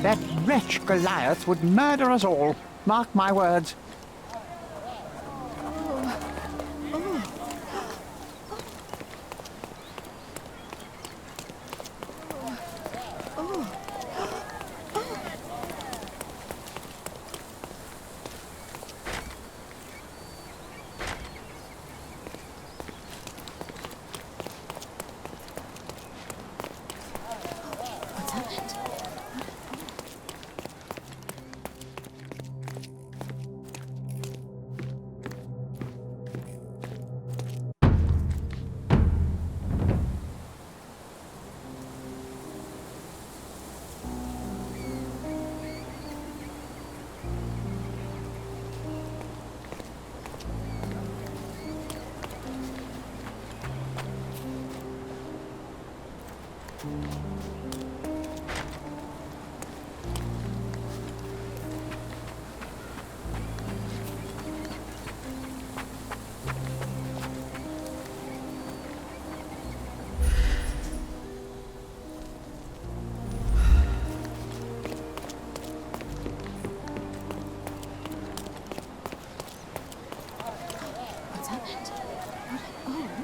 That wretch Goliath would murder us all. Mark my words.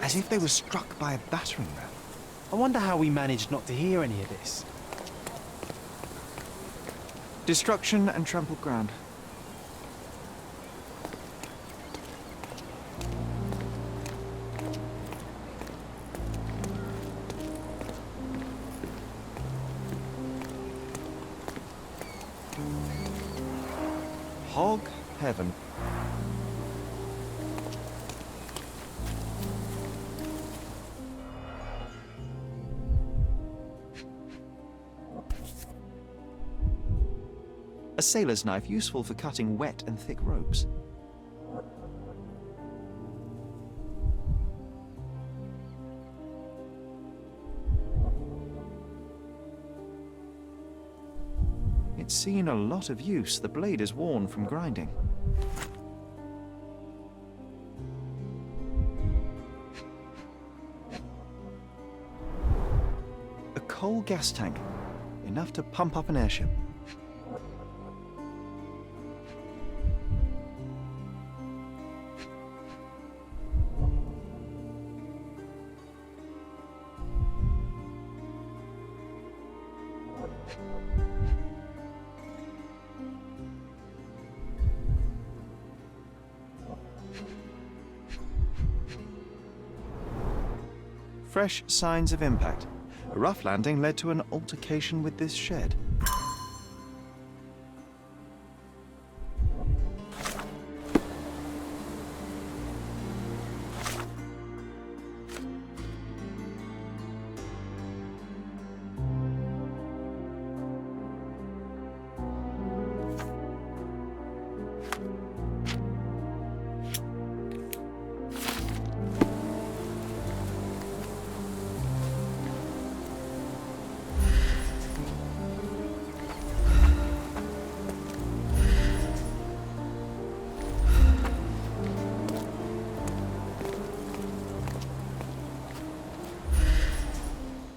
As if they were struck by a battering ram. I wonder how we managed not to hear any of this. Destruction and trampled ground. Hog heaven. A sailor's knife useful for cutting wet and thick ropes. It's seen a lot of use. The blade is worn from grinding. A coal gas tank, enough to pump up an airship. Fresh signs of impact. A rough landing led to an altercation with this shed.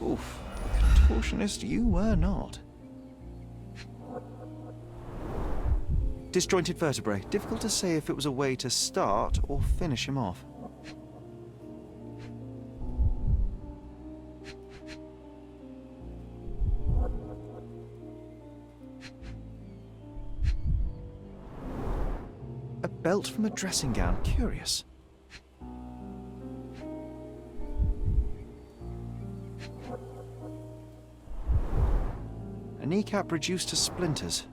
Oof, a contortionist you were not. Disjointed vertebrae. Difficult to say if it was a way to start or finish him off. A belt from a dressing gown. Curious. A kneecap reduced to splinters.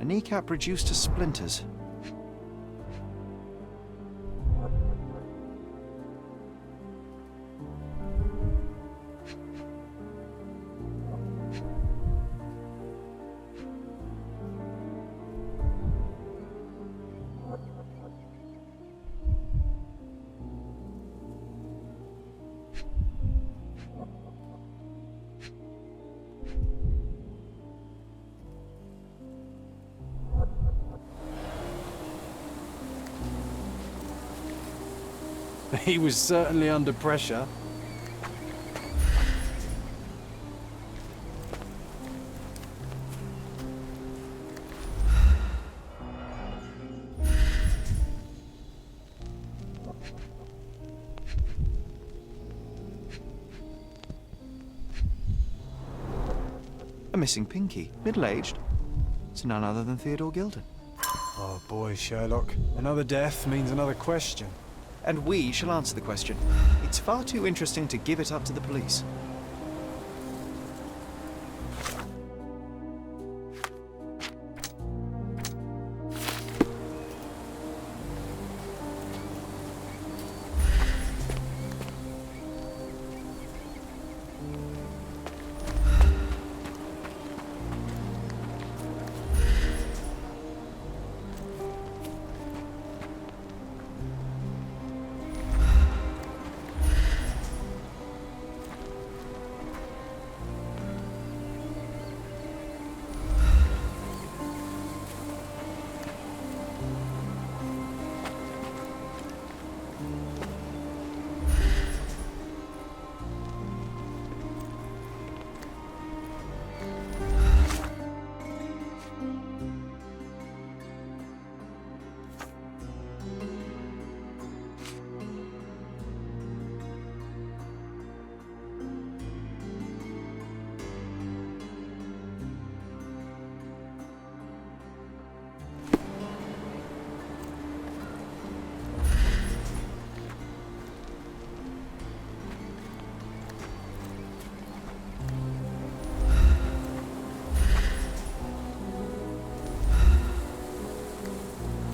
A kneecap reduced to splinters. He was certainly under pressure. A missing pinky, middle-aged. It's none other than Theodore Gilded. Oh boy, Sherlock. Another death means another question. And we shall answer the question. It's far too interesting to give it up to the police.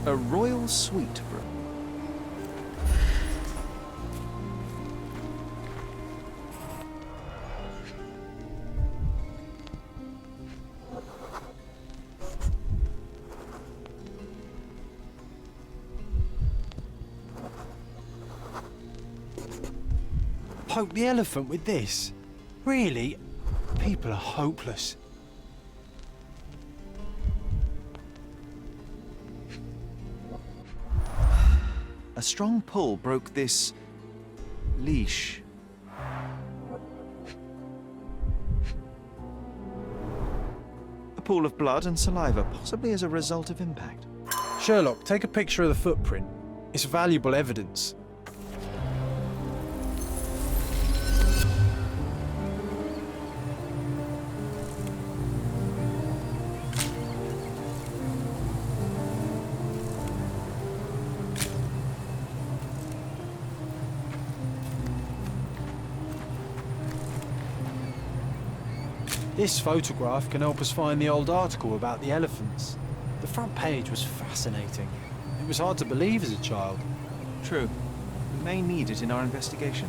A royal suite, bro. Poke the elephant with this? Really? People are hopeless. A strong pull broke this leash. A pool of blood and saliva, possibly as a result of impact. Sherlock, take a picture of the footprint. It's valuable evidence. This photograph can help us find the old article about the elephants. The front page was fascinating. It was hard to believe as a child. True. We may need it in our investigation.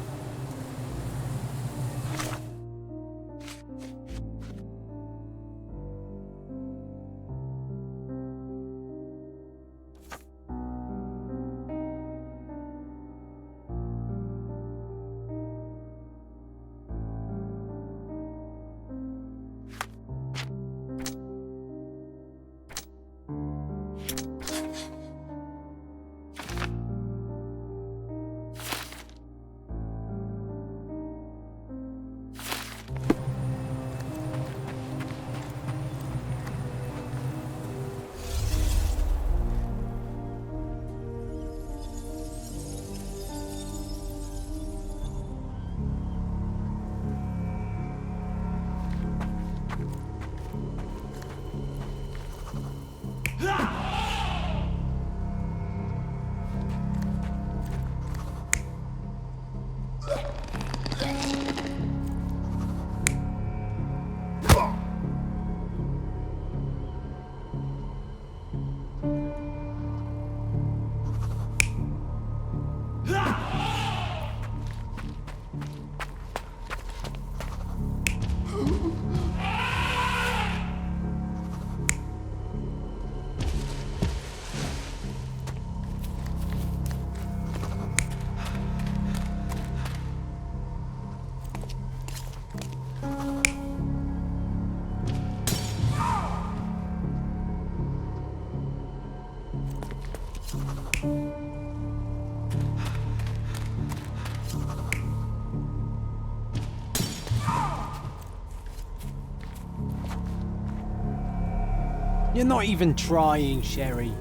You're not even trying, Sherry.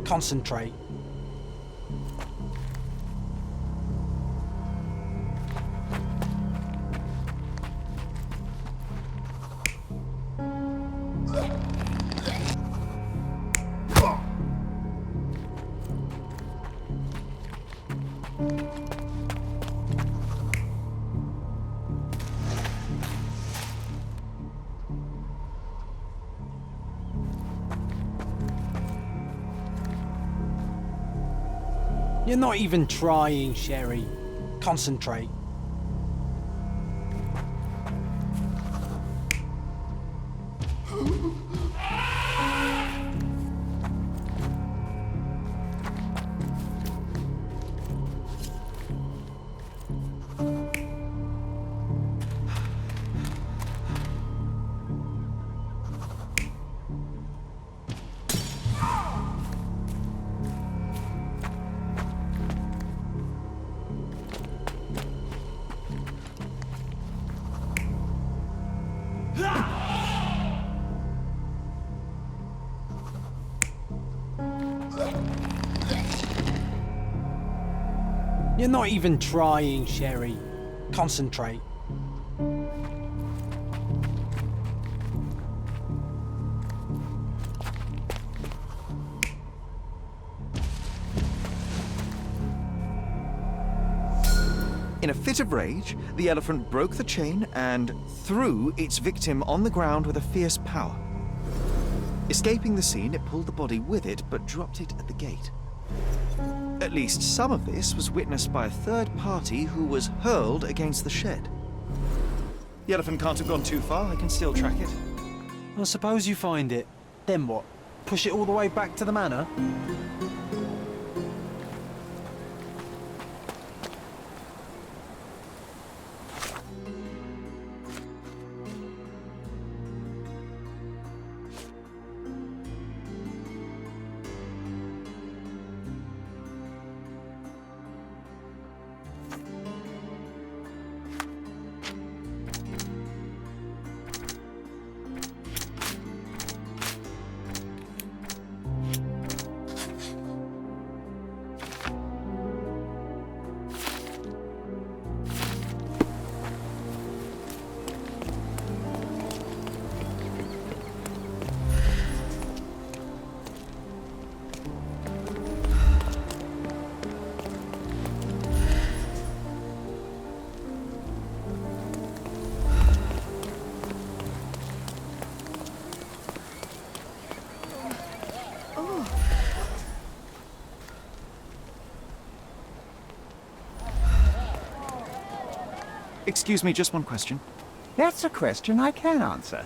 Concentrate. You're not even trying, Sherry. Concentrate. You're not even trying, Sherry. Concentrate. In a fit of rage, the elephant broke the chain and threw its victim on the ground with a fierce power. Escaping the scene, it pulled the body with it, but dropped it at the gate. At least some of this was witnessed by a third party who was hurled against the shed. The elephant can't have gone too far. I can still track it. Well, suppose you find it. Then what? Push it all the way back to the manor? Excuse me, just one question. That's a question I can answer.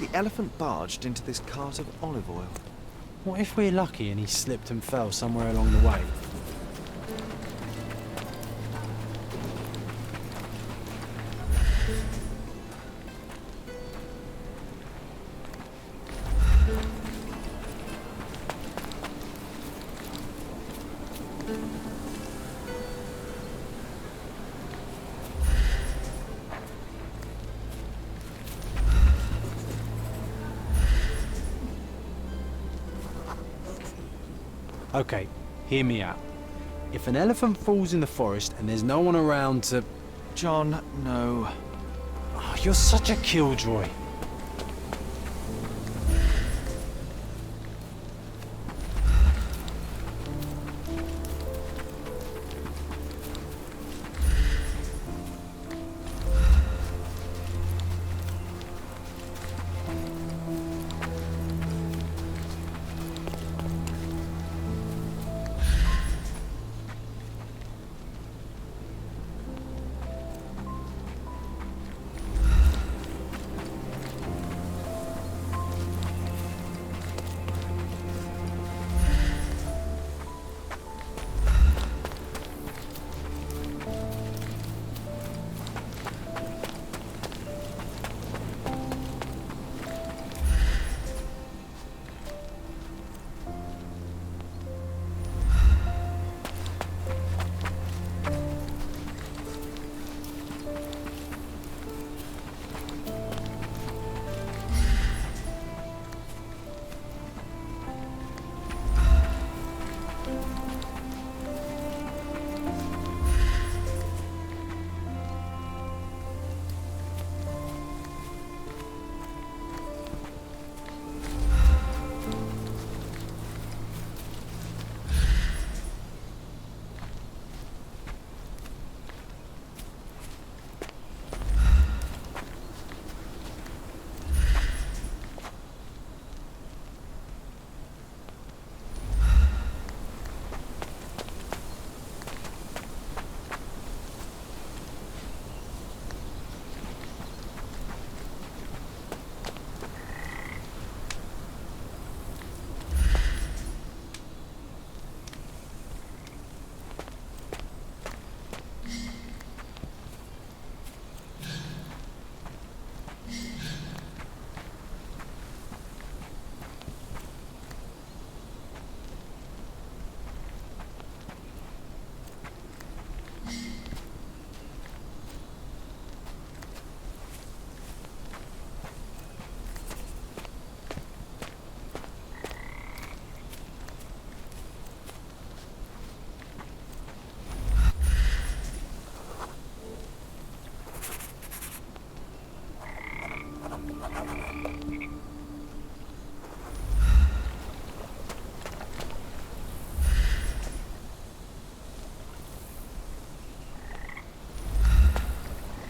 The elephant barged into this cart of olive oil. What if we're lucky and he slipped and fell somewhere along the way? Okay, hear me out. If an elephant falls in the forest and there's no one around to... John, no. Oh, you're such a killjoy.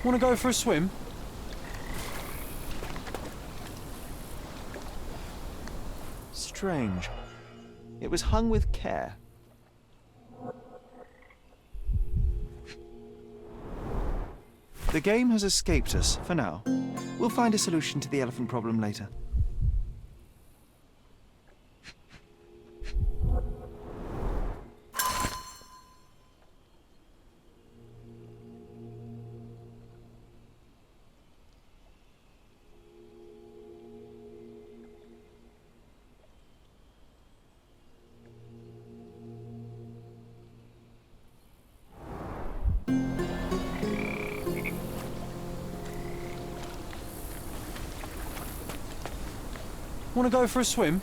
Want to go for a swim? Strange. It was hung with care. The game has escaped us for now. We'll find a solution to the elephant problem later. Want to go for a swim?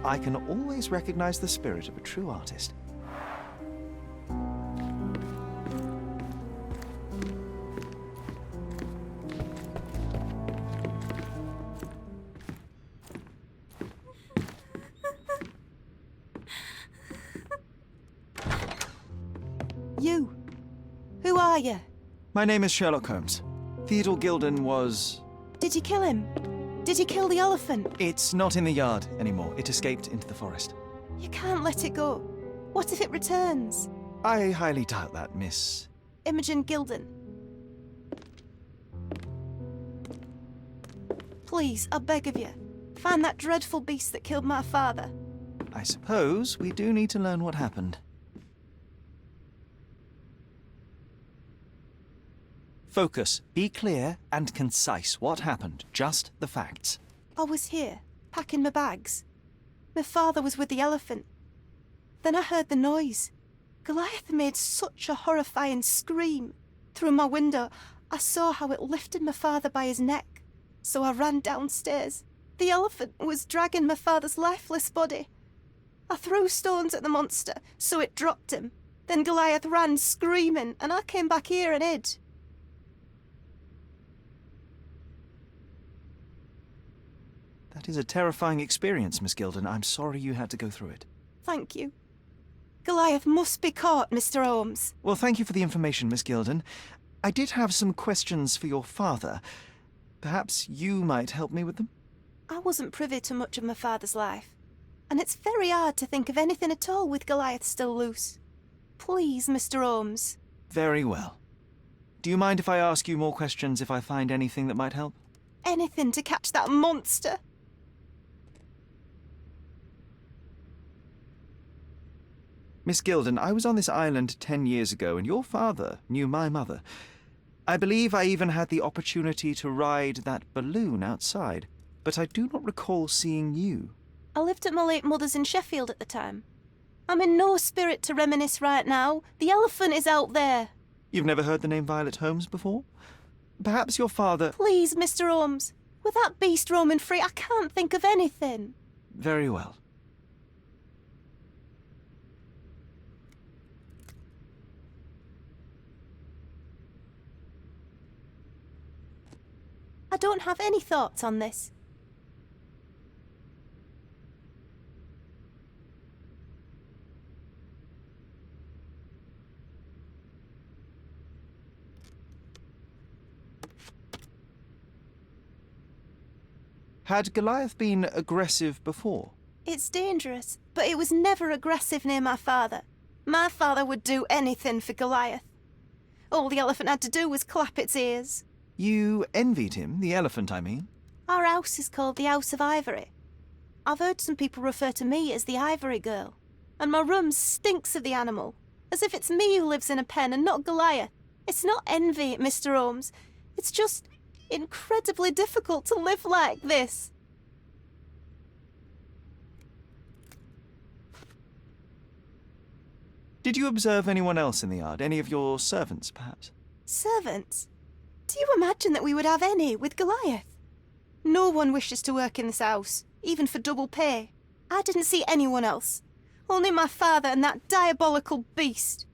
I can always recognize the spirit of a true artist. You. Who are you? My name is Sherlock Holmes. Theodore Gilded was... Did you kill him? Did you kill the elephant? It's not in the yard anymore. It escaped into the forest. You can't let it go. What if it returns? I highly doubt that, Miss... Imogen Gilded. Please, I beg of you, find that dreadful beast that killed my father. I suppose we do need to learn what happened. Focus. Be clear and concise. What happened? Just the facts. I was here, packing my bags. My father was with the elephant. Then I heard the noise. Goliath made such a horrifying scream. Through my window, I saw how it lifted my father by his neck. So I ran downstairs. The elephant was dragging my father's lifeless body. I threw stones at the monster, so it dropped him. Then Goliath ran screaming, and I came back here and hid. That is a terrifying experience, Miss Gilded. I'm sorry you had to go through it. Thank you. Goliath must be caught, Mr. Holmes. Well, thank you for the information, Miss Gilded. I did have some questions for your father. Perhaps you might help me with them? I wasn't privy to much of my father's life, and it's very hard to think of anything at all with Goliath still loose. Please, Mr. Holmes. Very well. Do you mind if I ask you more questions if I find anything that might help? Anything to catch that monster. Miss Gilded, I was on this island 10 years ago, and your father knew my mother. I believe I even had the opportunity to ride that balloon outside, but I do not recall seeing you. I lived at my late mother's in Sheffield at the time. I'm in no spirit to reminisce right now. The elephant is out there. You've never heard the name Violet Holmes before? Perhaps your father... Please, Mr. Holmes. With that beast roaming free, I can't think of anything. Very well. I don't have any thoughts on this. Had Goliath been aggressive before? It's dangerous, but it was never aggressive near my father. My father would do anything for Goliath. All the elephant had to do was clap its ears. You envied him, the elephant, I mean? Our house is called the House of Ivory. I've heard some people refer to me as the Ivory Girl. And my room stinks of the animal, as if it's me who lives in a pen and not Goliath. It's not envy, Mr. Holmes. It's just incredibly difficult to live like this. Did you observe anyone else in the yard? Any of your servants, perhaps? Servants? Do you imagine that we would have any with Goliath? No one wishes to work in this house, even for double pay. I didn't see anyone else. Only my father and that diabolical beast.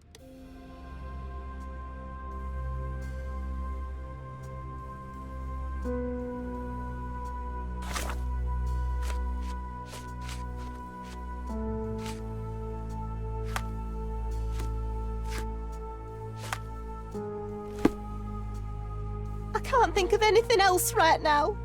I can't think of anything else right now.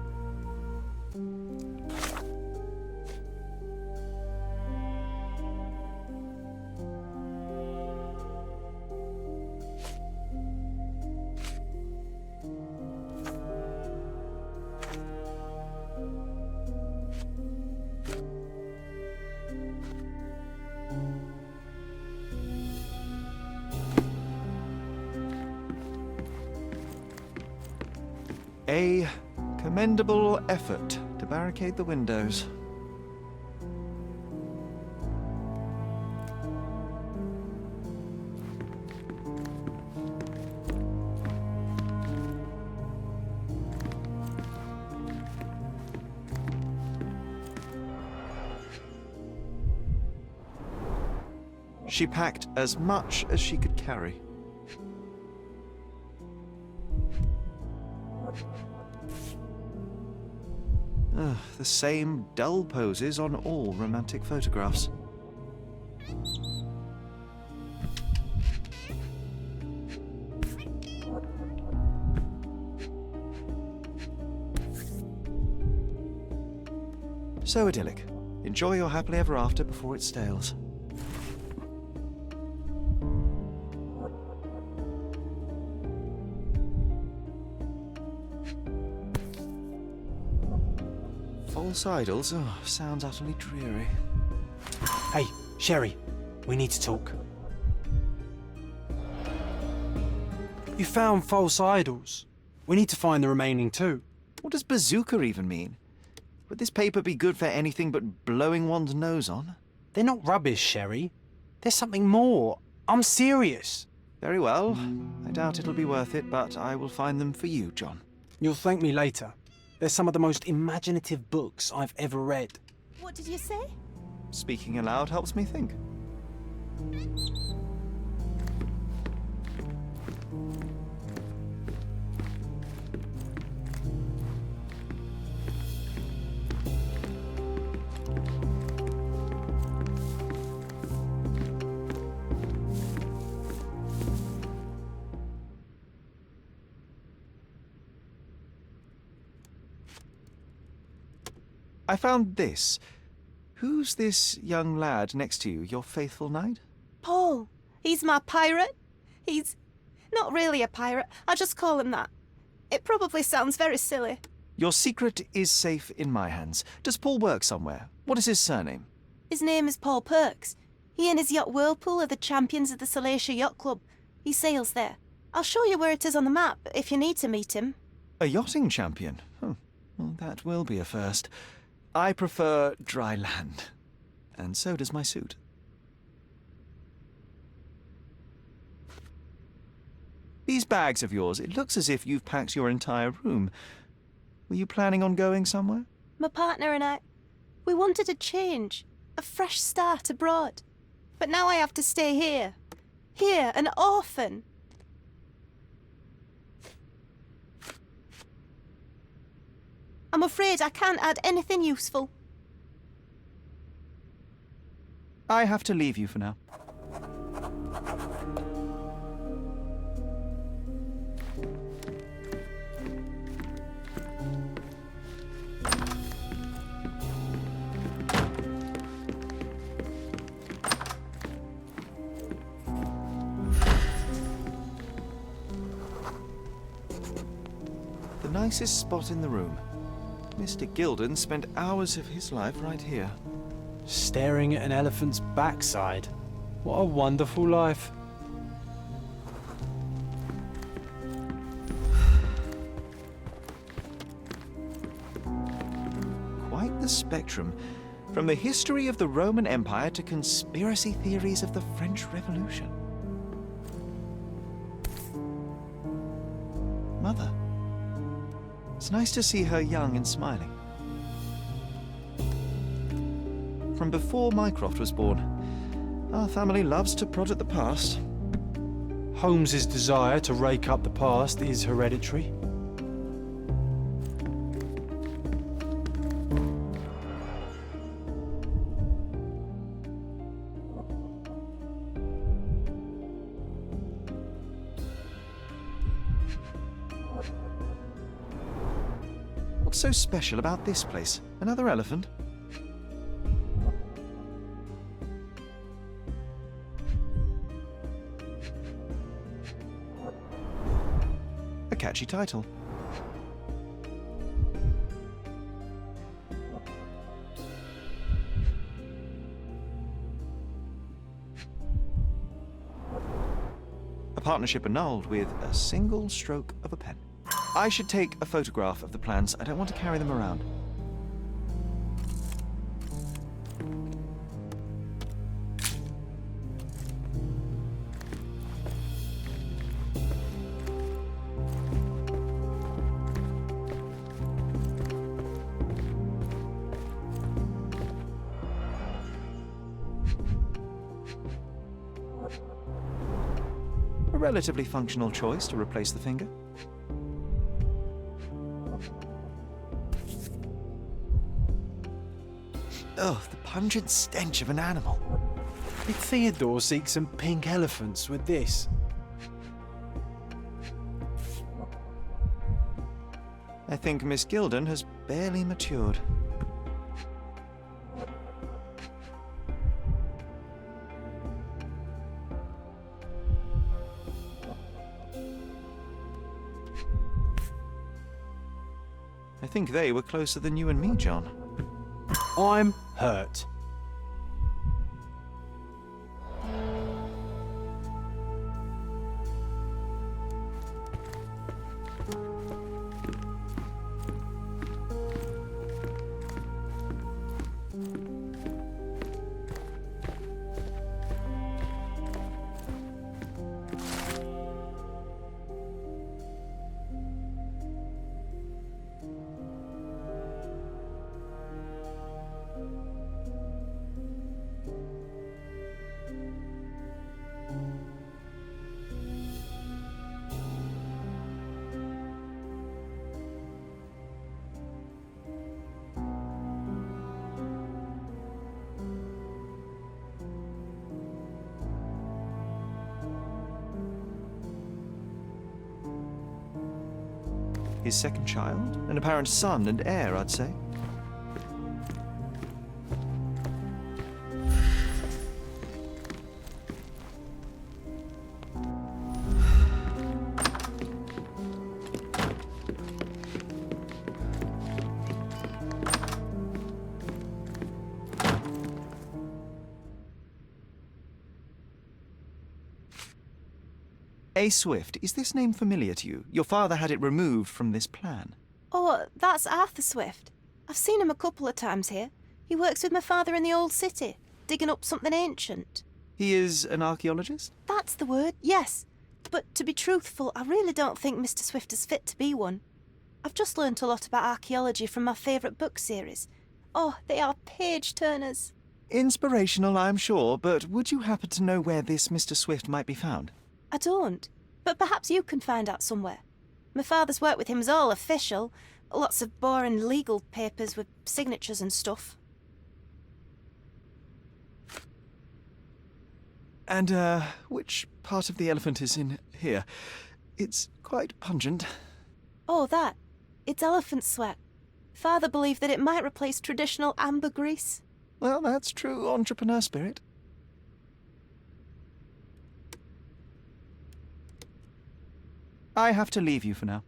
A commendable effort to barricade the windows. She packed as much as she could carry. The same dull poses on all romantic photographs. So idyllic. Enjoy your happily ever after before it stales. False idols? Oh, sounds utterly dreary. Hey, Sherry, we need to talk. You found false idols. We need to find the remaining two. What does bazooka even mean? Would this paper be good for anything but blowing one's nose on? They're not rubbish, Sherry. There's something more. I'm serious. Very well. I doubt it'll be worth it, but I will find them for you, John. You'll thank me later. They're some of the most imaginative books I've ever read. What did you say? Speaking aloud helps me think. I found this. Who's this young lad next to you, your faithful knight? Paul. He's my pirate. He's not really a pirate. I just call him that. It probably sounds very silly. Your secret is safe in my hands. Does Paul work somewhere? What is his surname? His name is Paul Perks. He and his yacht Whirlpool are the champions of the Salacia Yacht Club. He sails there. I'll show you where it is on the map if you need to meet him. A yachting champion? Well, that will be a first. I prefer dry land. And so does my suit. These bags of yours, it looks as if you've packed your entire room. Were you planning on going somewhere? My partner and I, we wanted a change, a fresh start abroad. But now I have to stay here. Here, an orphan. I'm afraid I can't add anything useful. I have to leave you for now. The nicest spot in the room. Mr. Gilded spent hours of his life right here. Staring at an elephant's backside. What a wonderful life. Quite the spectrum. From the history of the Roman Empire to conspiracy theories of the French Revolution. Mother. It's nice to see her young and smiling. From before Mycroft was born, our family loves to prod at the past. Holmes's desire to rake up the past is hereditary. What's so special about this place? Another elephant? A catchy title. A partnership annulled with a single stroke of a pen. I should take a photograph of the plans. I don't want to carry them around. A relatively functional choice to replace the finger. Ugh, the pungent stench of an animal. Did Theodore seek some pink elephants with this? I think Miss Gilded has barely matured. I think they were closer than you and me, John. I'm hurt. His second child? An apparent son and heir, I'd say. A. Swift, is this name familiar to you? Your father had it removed from this plan. Oh, that's Arthur Swift. I've seen him a couple of times here. He works with my father in the old city, digging up something ancient. He is an archaeologist? That's the word, yes. But to be truthful, I really don't think Mr. Swift is fit to be one. I've just learnt a lot about archaeology from my favourite book series. Oh, they are page-turners. Inspirational, I'm sure, but would you happen to know where this Mr. Swift might be found? I don't, but perhaps you can find out somewhere. My father's work with him is all official. Lots of boring legal papers with signatures and stuff. And, which part of the elephant is in here? It's quite pungent. Oh, that. It's elephant sweat. Father believed that it might replace traditional ambergris. Well, that's true entrepreneur spirit. I have to leave you for now.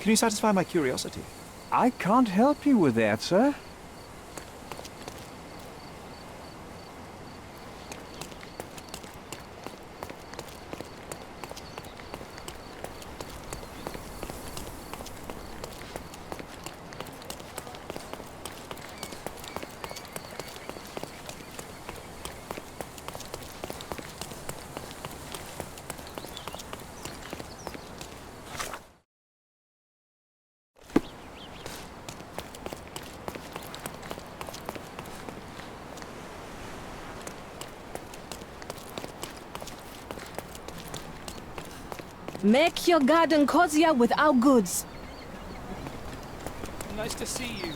Can you satisfy my curiosity? I can't help you with that, sir. Make your garden cozier with our goods. Nice to see you.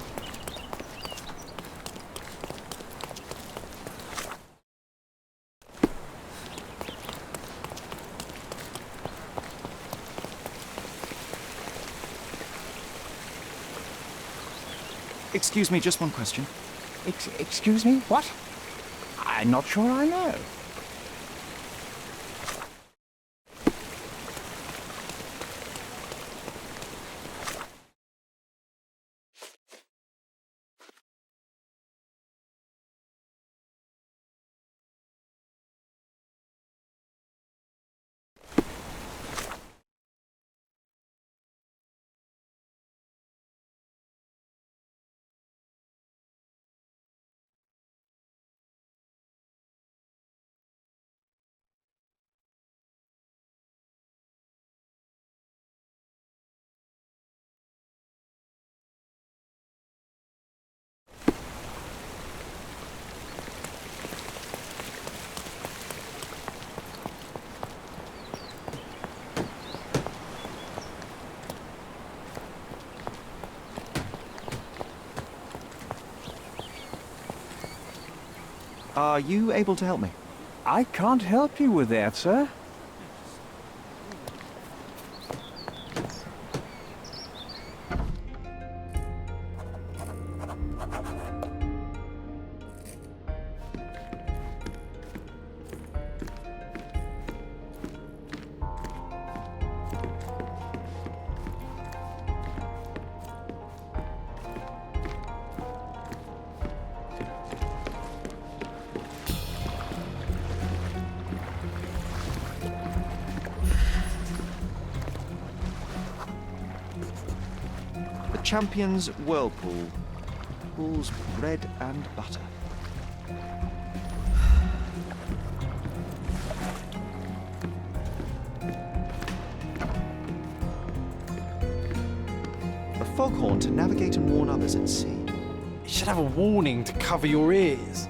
Excuse me, just one question. Excuse me? What? I'm not sure I know. Are you able to help me? I can't help you with that, sir. Champion's Whirlpool. equals bread and butter. A foghorn to navigate and warn others at sea. It should have a warning to cover your ears.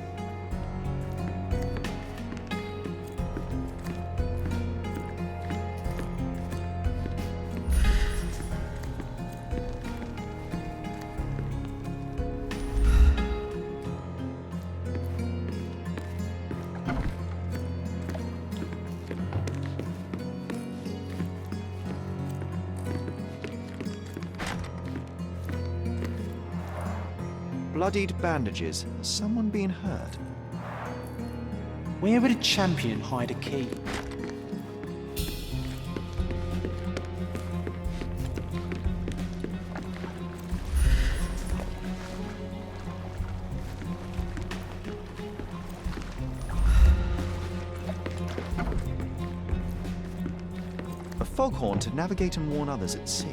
Bloodied bandages. Someone being hurt. Where would a champion hide a key? A foghorn to navigate and warn others at sea.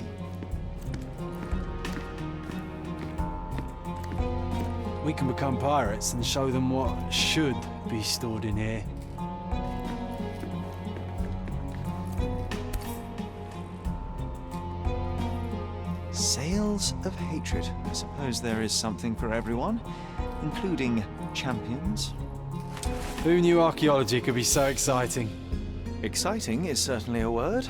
We can become pirates and show them what should be stored in here. Sails of hatred. I suppose there is something for everyone, including champions. Who knew archaeology could be so exciting? Exciting is certainly a word.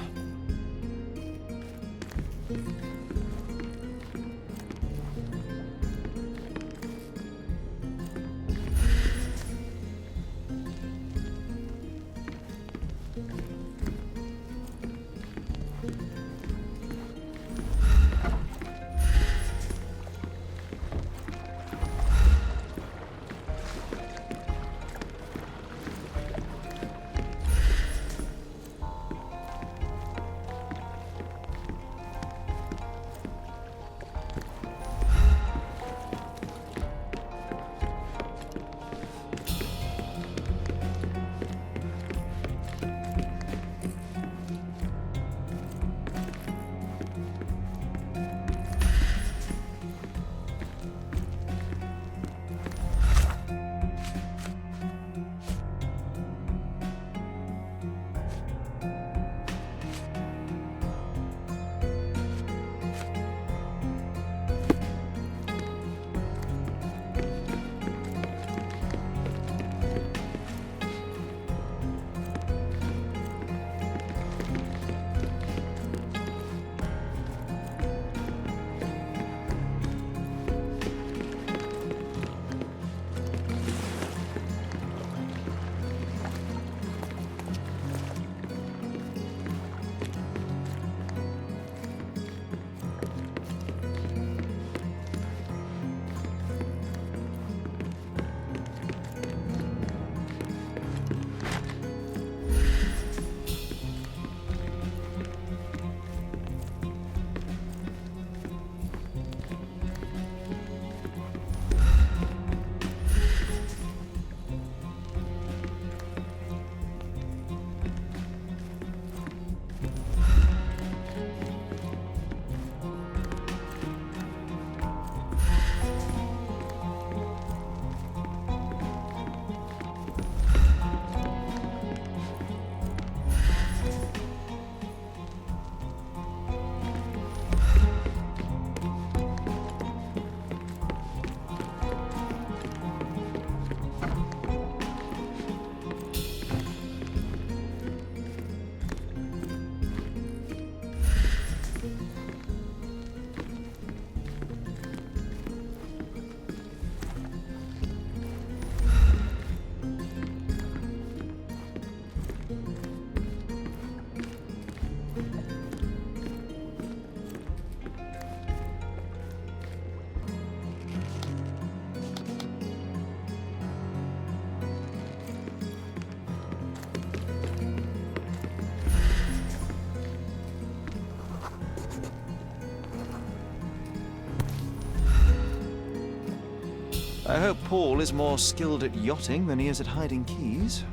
I hope Paul is more skilled at yachting than he is at hiding keys.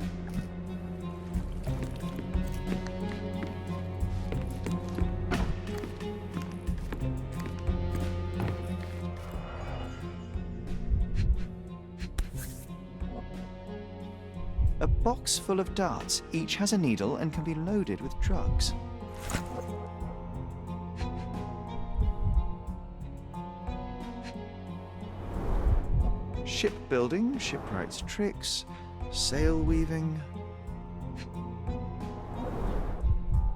A box full of darts. Each has a needle and can be loaded with drugs. Shipbuilding, shipwright's tricks, sail weaving.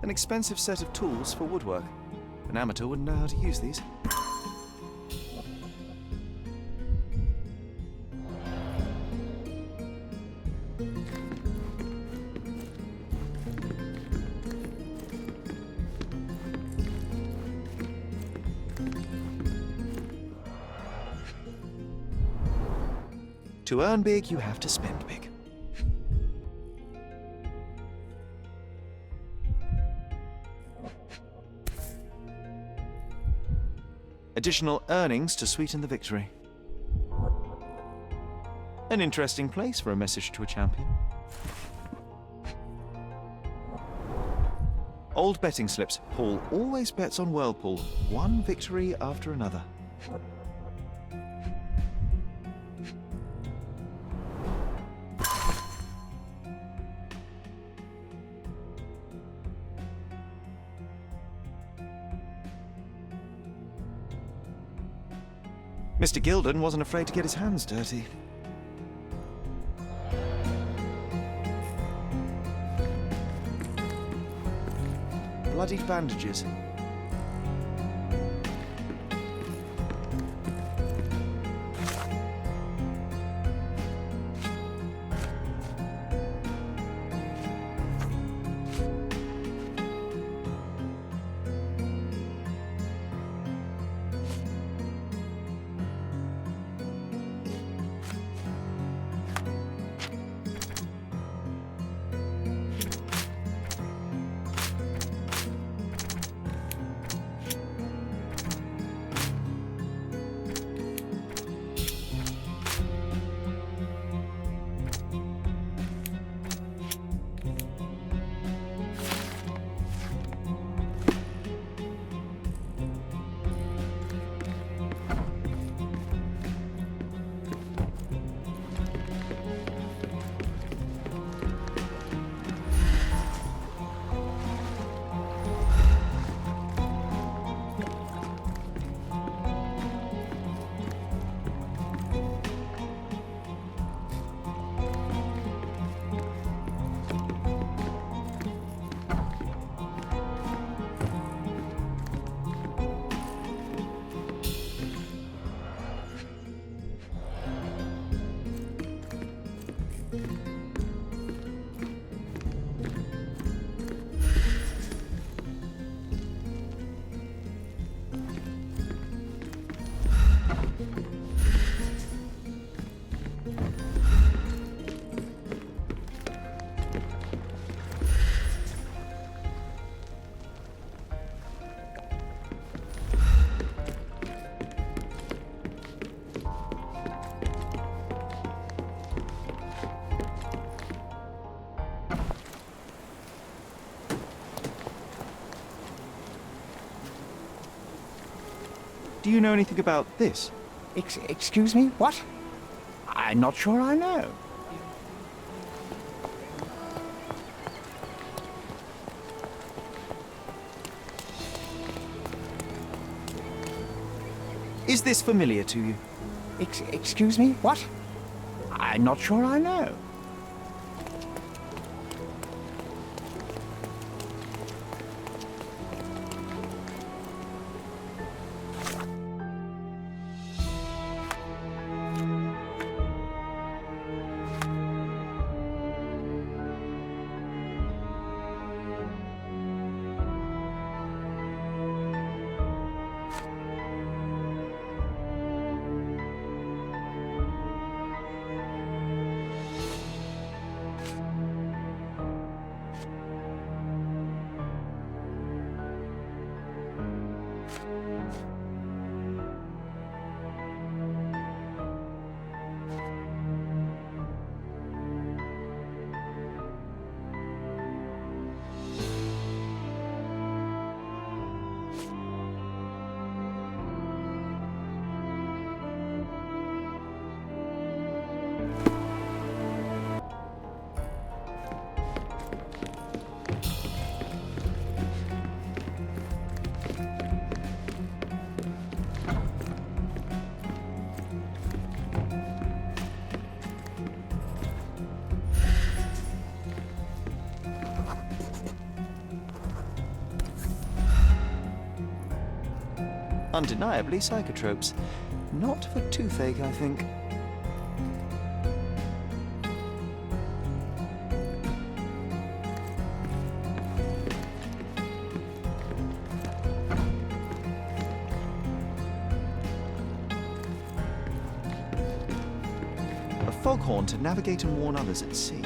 An expensive set of tools for woodwork. An amateur wouldn't know how to use these. To earn big, you have to spend big. Additional earnings to sweeten the victory. An interesting place for a message to a champion. Old betting slips. Paul always bets on Whirlpool. One victory after another. Mr. Gilded wasn't afraid to get his hands dirty. Bloodied bandages. Do you know anything about this? Excuse me? What? I'm not sure I know. Is this familiar to you? Excuse me? What? I'm not sure I know. Undeniably psychotropes. Not for toothache, I think. A foghorn to navigate and warn others at sea.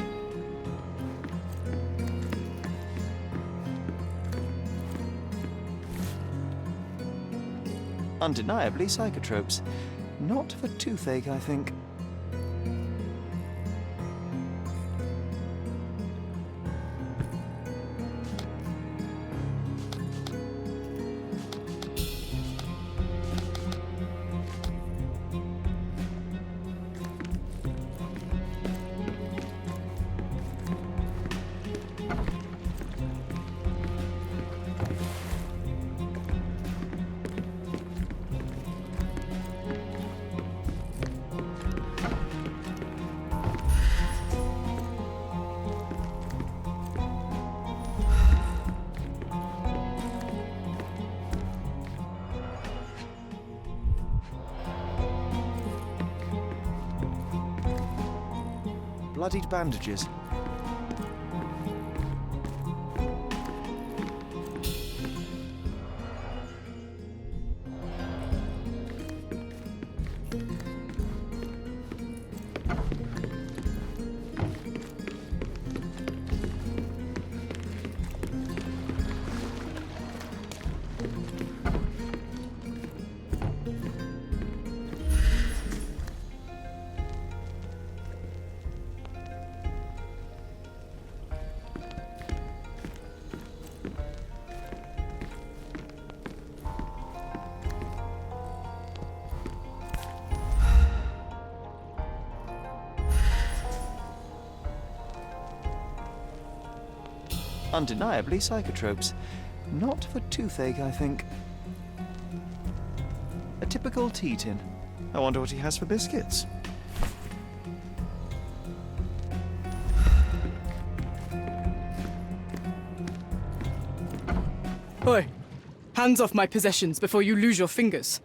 Undeniably psychotropes. Not for toothache, I think. Bloodied bandages. Undeniably psychotropes. Not for toothache, I think. A typical tea tin. I wonder what he has for biscuits. Oi! Hands off my possessions before you lose your fingers.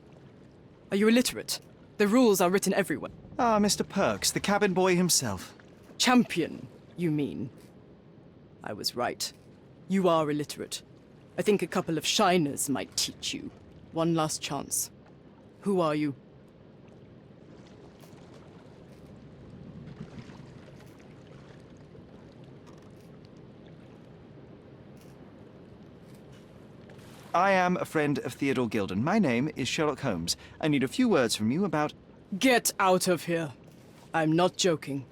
Are you illiterate? The rules are written everywhere. Ah, Mr. Perks, the cabin boy himself. Champion, you mean? I was right. You are illiterate. I think a couple of shiners might teach you. One last chance. Who are you? I am a friend of Theodore Gilded. My name is Sherlock Holmes. I need a few words from you about... Get out of here. I'm not joking.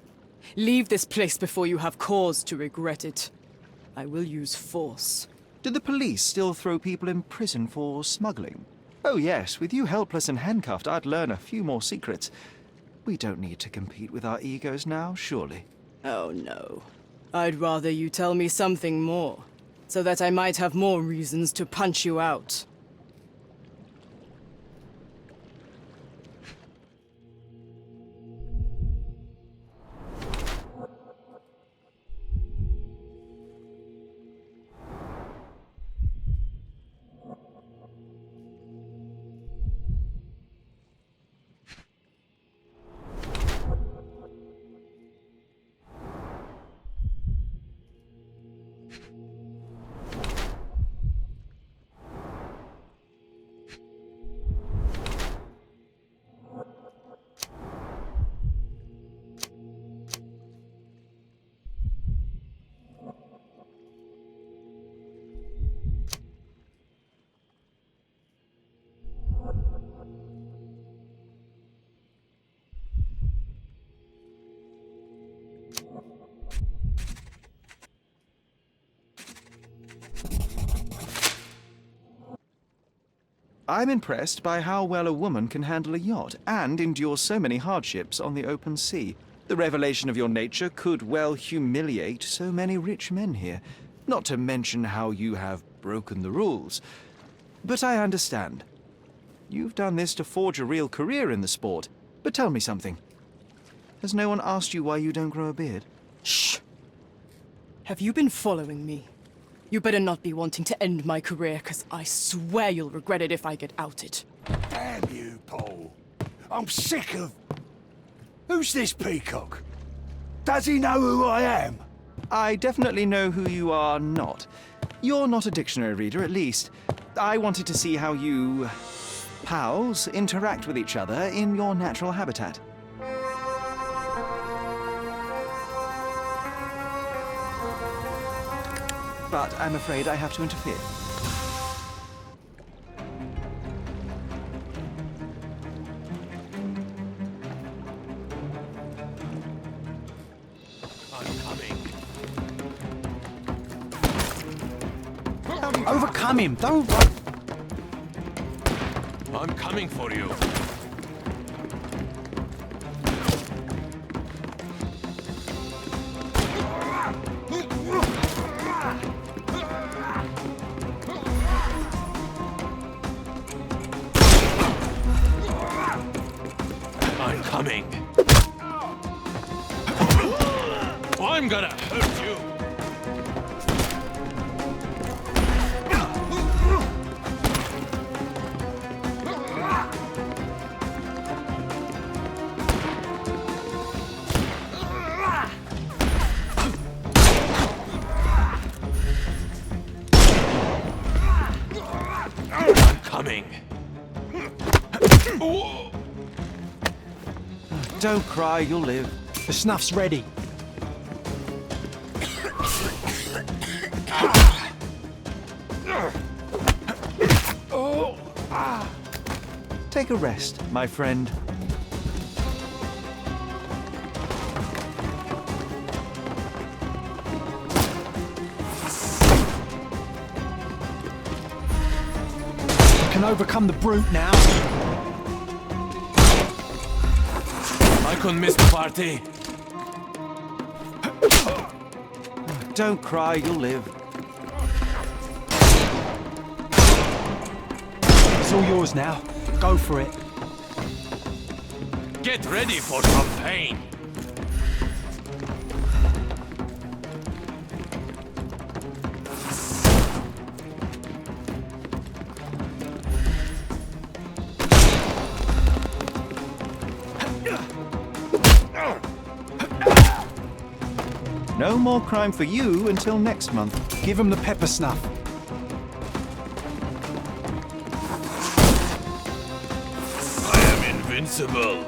Leave this place before you have cause to regret it. I will use force. Do the police still throw people in prison for smuggling? Oh yes, with you helpless and handcuffed, I'd learn a few more secrets. We don't need to compete with our egos now, surely. Oh no. I'd rather you tell me something more, so that I might have more reasons to punch you out. I'm impressed by how well a woman can handle a yacht and endure so many hardships on the open sea. The revelation of your nature could well humiliate so many rich men here, not to mention how you have broken the rules. But I understand. You've done this to forge a real career in the sport. But tell me something. Has no one asked you why you don't grow a beard? Shh! Have you been following me? You better not be wanting to end my career, because I swear you'll regret it if I get outed. Damn you, Paul. I'm sick of... Who's this peacock? Does he know who I am? I definitely know who you are not. You're not a dictionary reader, at least. I wanted to see how you... pals interact with each other in your natural habitat. But I'm afraid I have to interfere. Overcome him, don't run. I'm coming for you. I'm coming. I'm gonna hurt you. Coming. Don't cry, you'll live. The snuff's ready. Take a rest, my friend. Can overcome the brute now. I couldn't miss the party. Don't cry, you'll live. It's all yours now. Go for it. Get ready for some pain. No more crime for you until next month. Give him the pepper snuff. I am invincible.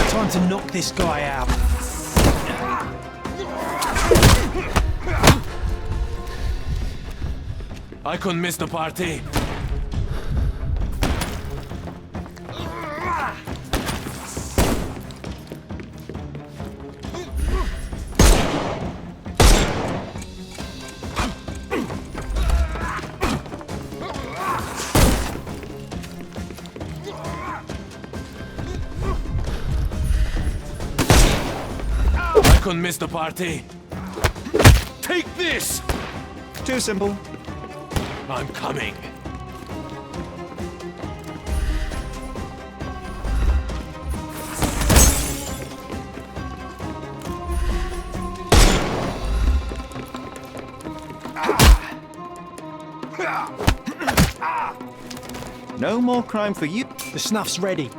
Time to knock this guy out. I couldn't miss the party. I couldn't miss the party. Take this! Too simple. I'm coming. No more crime for you. The snuff's ready.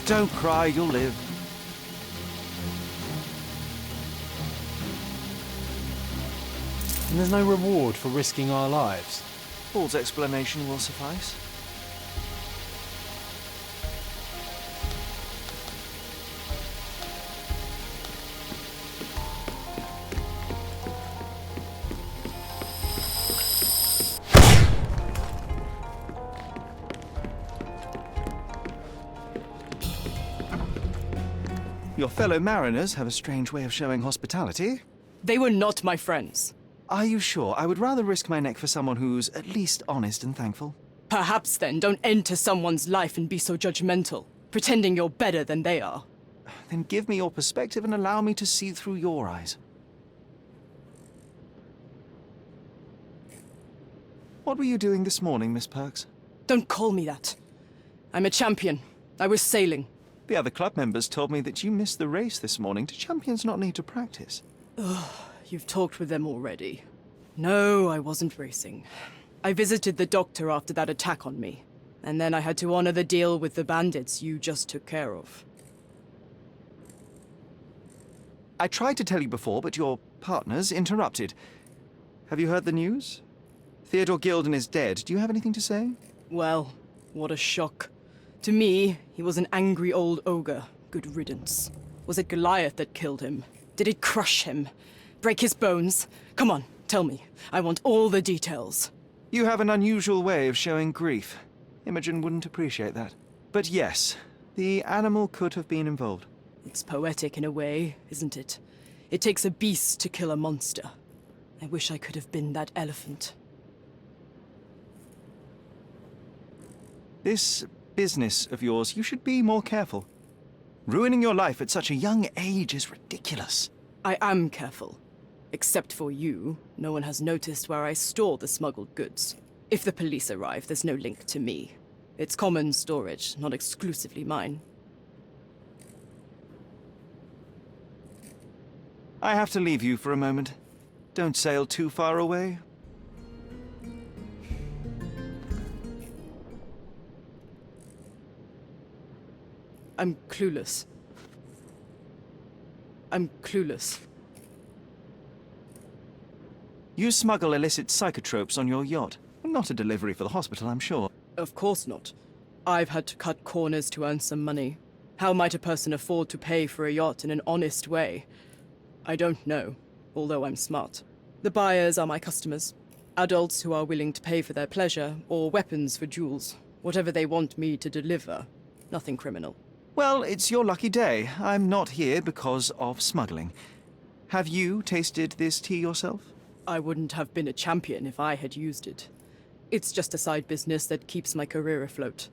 Don't cry, you'll live. And there's no reward for risking our lives. Paul's explanation will suffice. Your fellow mariners have a strange way of showing hospitality. They were not my friends. Are you sure? I would rather risk my neck for someone who's at least honest and thankful. Perhaps then don't enter someone's life and be so judgmental, pretending you're better than they are. Then give me your perspective and allow me to see through your eyes. What were you doing this morning, Miss Perks? Don't call me that. I'm a champion. I was sailing. The other club members told me that you missed the race this morning. Do champions not need to practice? You've talked with them already. No, I wasn't racing. I visited the doctor after that attack on me. And then I had to honor the deal with the bandits you just took care of. I tried to tell you before, but your partners interrupted. Have you heard the news? Theodore Gilded is dead. Do you have anything to say? Well, what a shock. To me, he was an angry old ogre. Good riddance. Was it Goliath that killed him? Did it crush him? Break his bones? Come on, tell me. I want all the details. You have an unusual way of showing grief. Imogen wouldn't appreciate that. But yes, the animal could have been involved. It's poetic in a way, isn't it? It takes a beast to kill a monster. I wish I could have been that elephant. This business of yours, you should be more careful. Ruining your life at such a young age is ridiculous. I am careful. Except for you, no one has noticed where I store the smuggled goods. If the police arrive, there's no link to me. It's common storage, not exclusively mine. I have to leave you for a moment. Don't sail too far away. I'm clueless. I'm clueless. You smuggle illicit psychotropes on your yacht. Not a delivery for the hospital, I'm sure. Of course not. I've had to cut corners to earn some money. How might a person afford to pay for a yacht in an honest way? I don't know, although I'm smart. The buyers are my customers. Adults who are willing to pay for their pleasure, or weapons for jewels. Whatever they want me to deliver. Nothing criminal. Well, it's your lucky day. I'm not here because of smuggling. Have you tasted this tea yourself? I wouldn't have been a champion if I had used it. It's just a side business that keeps my career afloat.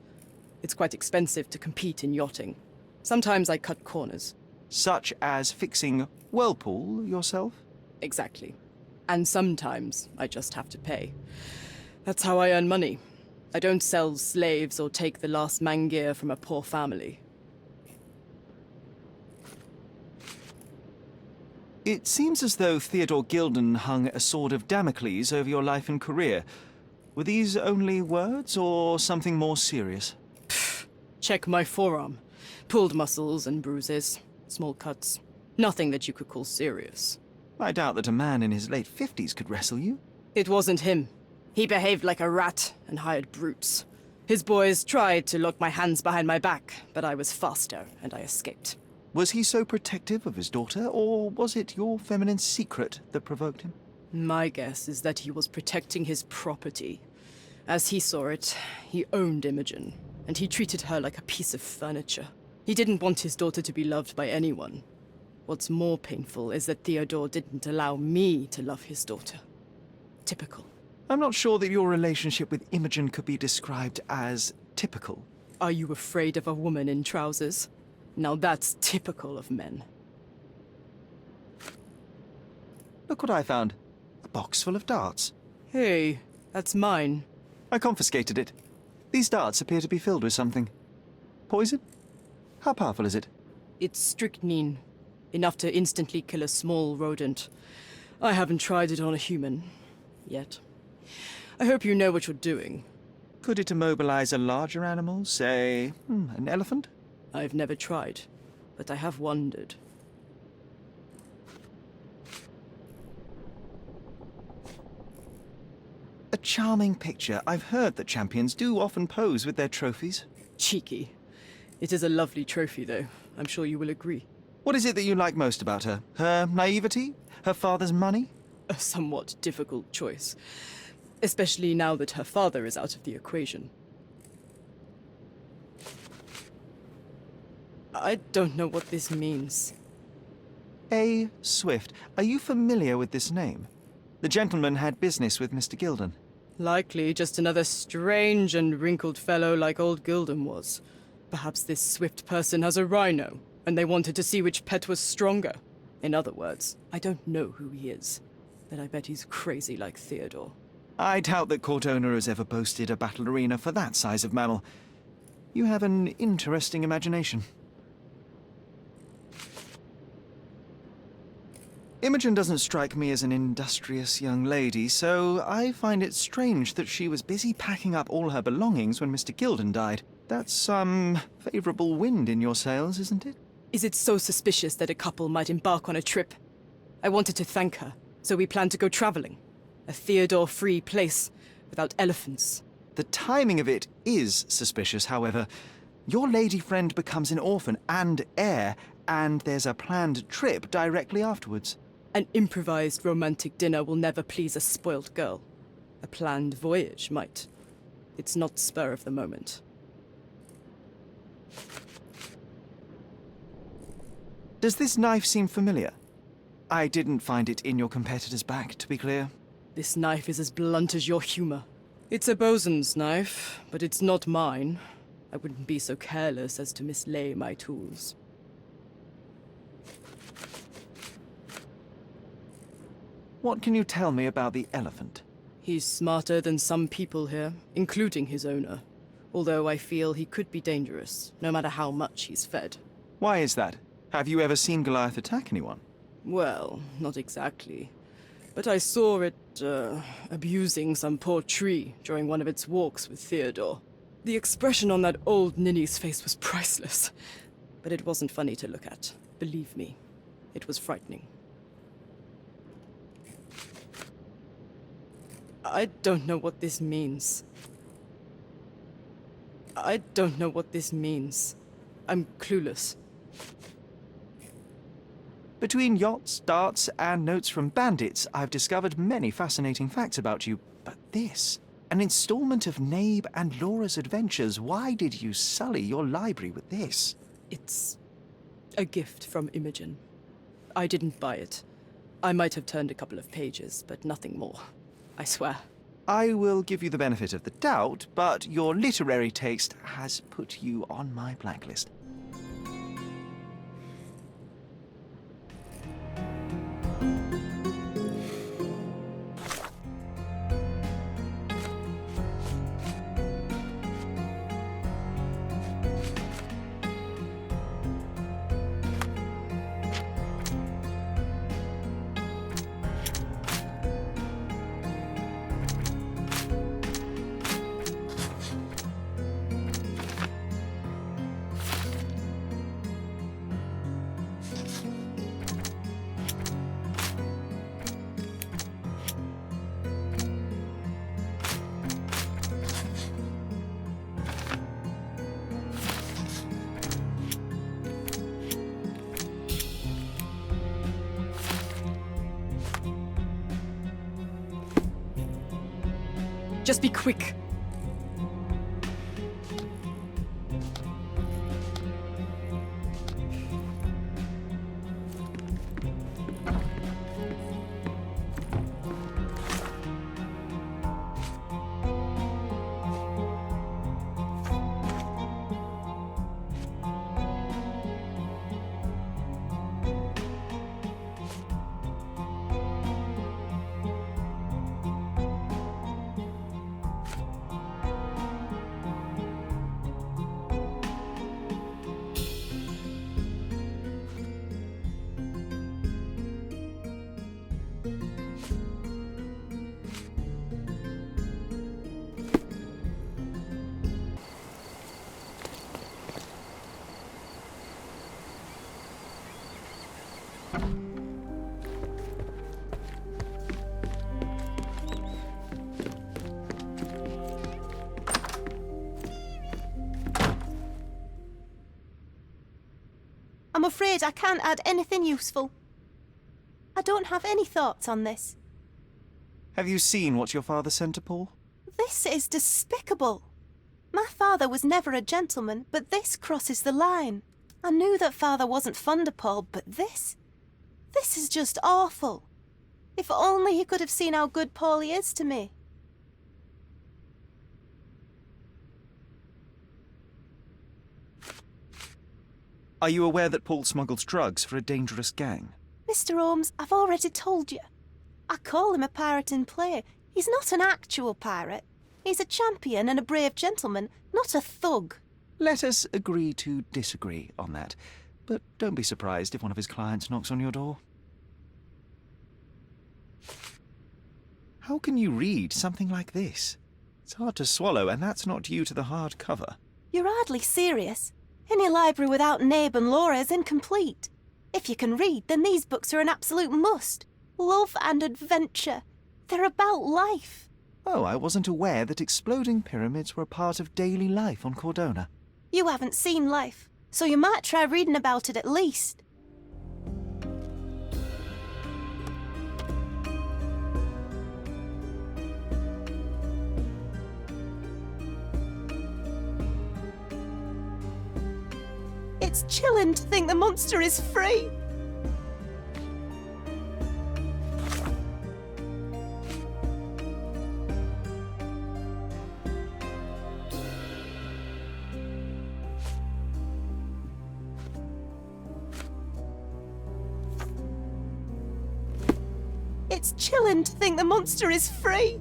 It's quite expensive to compete in yachting. Sometimes I cut corners. Such as fixing whirlpool yourself? Exactly. And sometimes I just have to pay. That's how I earn money. I don't sell slaves or take the last mangear from a poor family. It seems as though Theodore Gilded hung a sword of Damocles over your life and career. Were these only words, or something more serious? Check my forearm. Pulled muscles and bruises. Small cuts. Nothing that you could call serious. I doubt that a man in his late 50s could wrestle you. It wasn't him. He behaved like a rat and hired brutes. His boys tried to lock my hands behind my back, but I was faster and I escaped. Was he so protective of his daughter, or was it your feminine secret that provoked him? My guess is that he was protecting his property. As he saw it, he owned Imogen, and he treated her like a piece of furniture. He didn't want his daughter to be loved by anyone. What's more painful is that Theodore didn't allow me to love his daughter. Typical. I'm not sure that your relationship with Imogen could be described as typical. Are you afraid of a woman in trousers? Now that's typical of men. Look what I found. A box full of darts. Hey, that's mine. I confiscated it. These darts appear to be filled with something. Poison? How powerful is it? It's strychnine. Enough to instantly kill a small rodent. I haven't tried it on a human. Yet. I hope you know what you're doing. Could it immobilize a larger animal, say, an elephant? I've never tried, but I have wondered. A charming picture. I've heard that champions do often pose with their trophies. Cheeky. It is a lovely trophy, though. I'm sure you will agree. What is it that you like most about her? Her naivety? Her father's money? A somewhat difficult choice. Especially now that her father is out of the equation. I don't know what this means. A. Swift. Are you familiar with this name? The gentleman had business with Mr. Gilded. Likely just another strange and wrinkled fellow like old Gilded was. Perhaps this Swift person has a rhino, and they wanted to see which pet was stronger. In other words, I don't know who he is, but I bet he's crazy like Theodore. I doubt that court owner has ever boasted a battle arena for that size of mammal. You have an interesting imagination. Imogen doesn't strike me as an industrious young lady, so I find it strange that she was busy packing up all her belongings when Mr. Gilded died. That's some favourable wind in your sails, isn't it? Is it so suspicious that a couple might embark on a trip? I wanted to thank her, so we planned to go travelling. A Theodore-free place, without elephants. The timing of it is suspicious, however. Your lady friend becomes an orphan and heir, and there's a planned trip directly afterwards. An improvised romantic dinner will never please a spoilt girl. A planned voyage might. It's not spur of the moment. Does this knife seem familiar? I didn't find it in your competitor's back, to be clear. This knife is as blunt as your humor. It's a bosun's knife, but it's not mine. I wouldn't be so careless as to mislay my tools. What can you tell me about the elephant? He's smarter than some people here, including his owner. Although I feel he could be dangerous, no matter how much he's fed. Why is that? Have you ever seen Goliath attack anyone? Well, not exactly. But I saw it, abusing some poor tree during one of its walks with Theodore. The expression on that old ninny's face was priceless. But it wasn't funny to look at. Believe me, it was frightening. I don't know what this means. I don't know what this means. I'm clueless. Between yachts, darts, and notes from bandits, I've discovered many fascinating facts about you. But this, an installment of Nabe and Laura's adventures. Why did you sully your library with this? It's a gift from Imogen. I didn't buy it. I might have turned a couple of pages, but nothing more. I swear. I will give you the benefit of the doubt, but your literary taste has put you on my blacklist. Just be quick. I'm afraid I can't add anything useful. I don't have any thoughts on this. Have you seen what your father sent to Paul? This is despicable. My father was never a gentleman, but this crosses the line. I knew that father wasn't fond of Paul, but this is just awful. If only he could have seen how good Paulie is to me. Are you aware that Paul smuggles drugs for a dangerous gang? Mr. Holmes, I've already told you. I call him a pirate in play. He's not an actual pirate. He's a champion and a brave gentleman, not a thug. Let us agree to disagree on that. But don't be surprised if one of his clients knocks on your door. How can you read something like this? It's hard to swallow, and that's not due to the hard cover. You're hardly serious. Any library without Nabe and Laura is incomplete. If you can read, then these books are an absolute must. Love and adventure. They're about life. Oh, I wasn't aware that exploding pyramids were a part of daily life on Cordona. You haven't seen life, so you might try reading about it at least. It's chilling to think the monster is free. It's chilling to think the monster is free.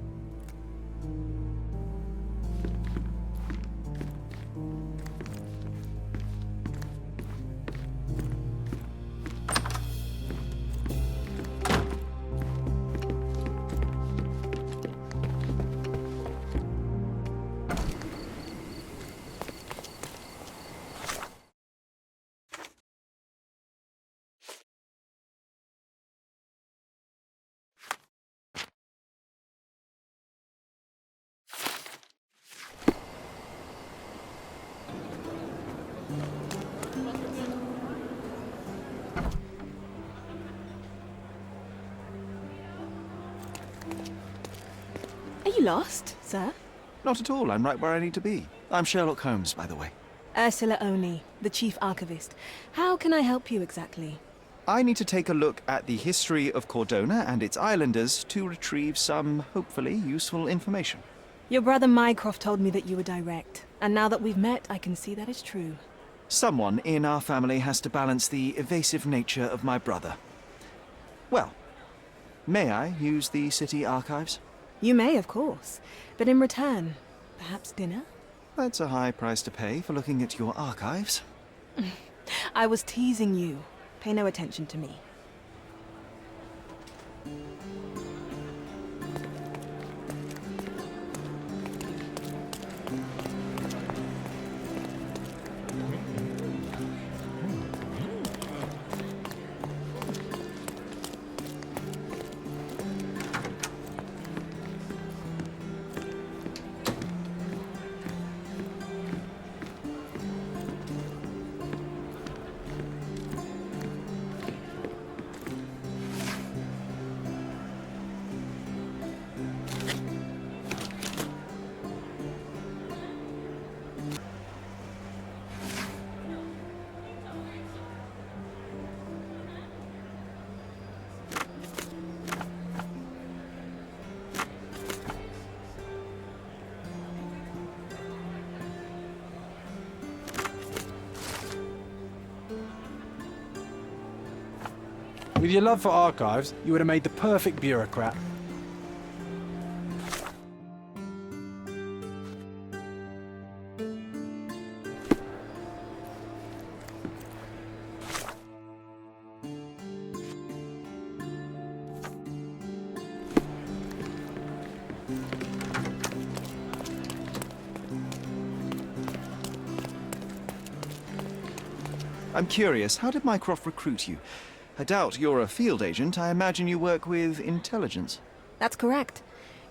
Are you lost, sir? Not at all. I'm right where I need to be. I'm Sherlock Holmes, by the way. Ursula Oni, the chief archivist. How can I help you exactly? I need to take a look at the history of Cordona and its islanders to retrieve some, hopefully, useful information. Your brother Mycroft told me that you were direct, and now that we've met, I can see that is true. Someone in our family has to balance the evasive nature of my brother. Well, may I use the city archives? You may, of course, but in return, perhaps dinner? That's a high price to pay for looking at your archives. I was teasing you. Pay no attention to me. With your love for archives, you would have made the perfect bureaucrat. I'm curious, how did Mycroft recruit you? I doubt you're a field agent. I imagine you work with intelligence. That's correct.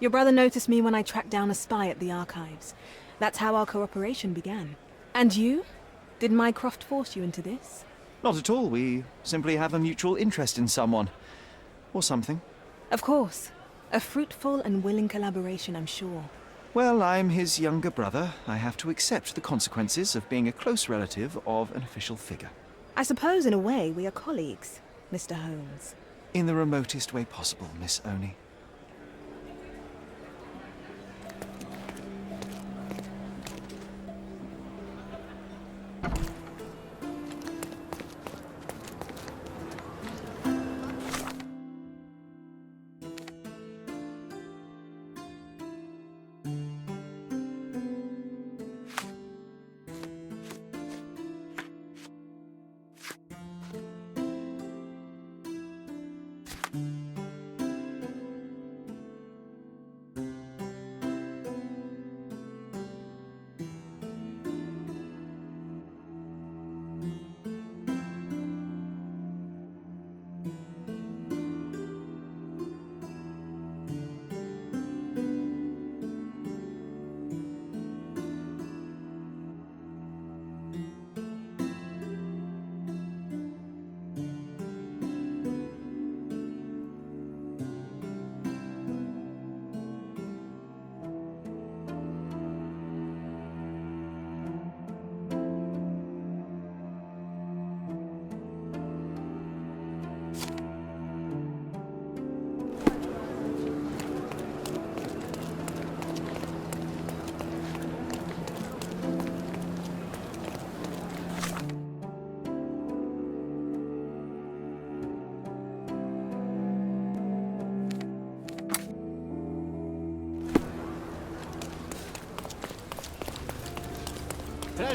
Your brother noticed me when I tracked down a spy at the archives. That's how our cooperation began. And you? Did Mycroft force you into this? Not at all. We simply have a mutual interest in someone. Or something. Of course. A fruitful and willing collaboration, I'm sure. Well, I'm his younger brother. I have to accept the consequences of being a close relative of an official figure. I suppose, in a way, we are colleagues, Mr. Holmes. In the remotest way possible, Miss Oni.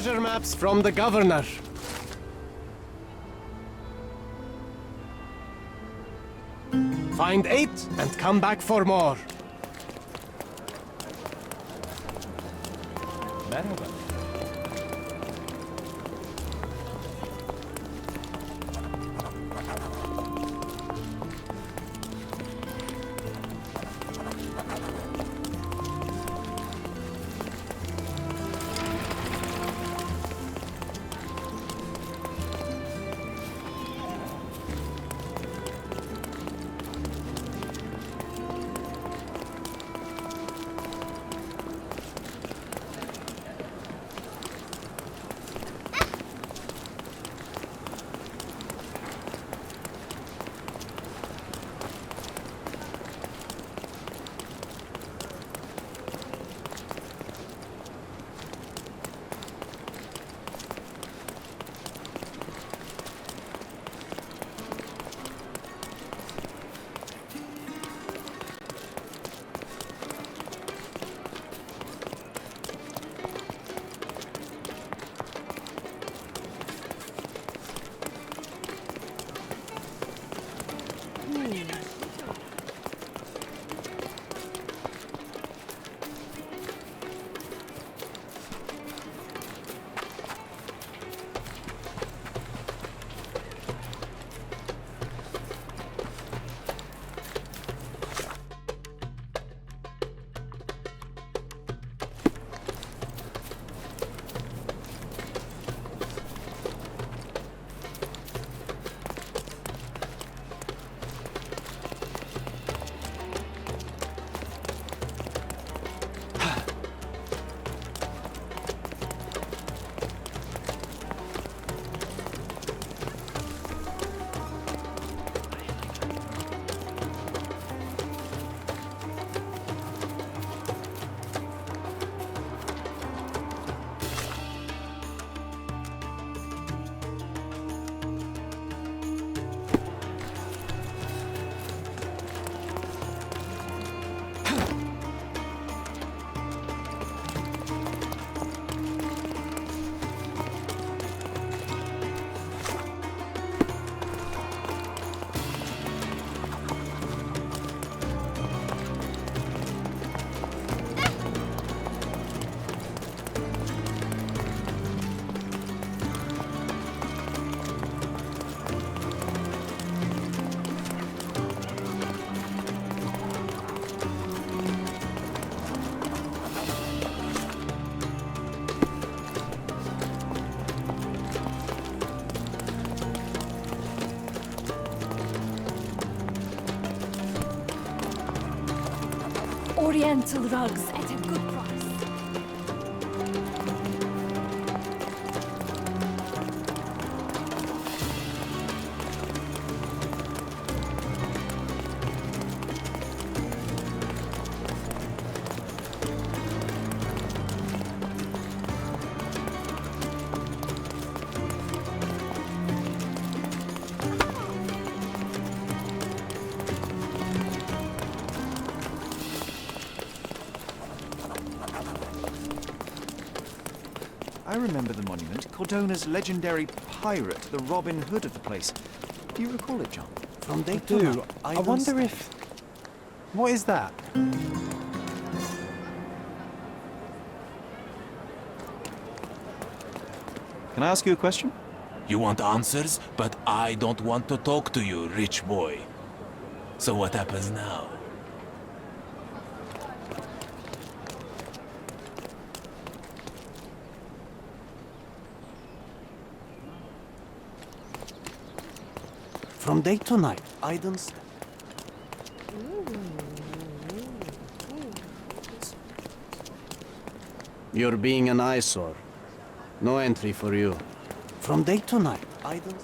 Treasure maps from the governor. Find 8 and come back for more. Merhaba. Oriental rugs at a good price. I remember the monument. Cordona's legendary pirate, the Robin Hood of the place. Do you recall it, John? From I Daytona. do. I wonder if... What is that? Can I ask you a question? You want answers, but I don't want to talk to you, rich boy. So what happens now? From day to night, I don't... You're being an eyesore. No entry for you. From day to night, I don't...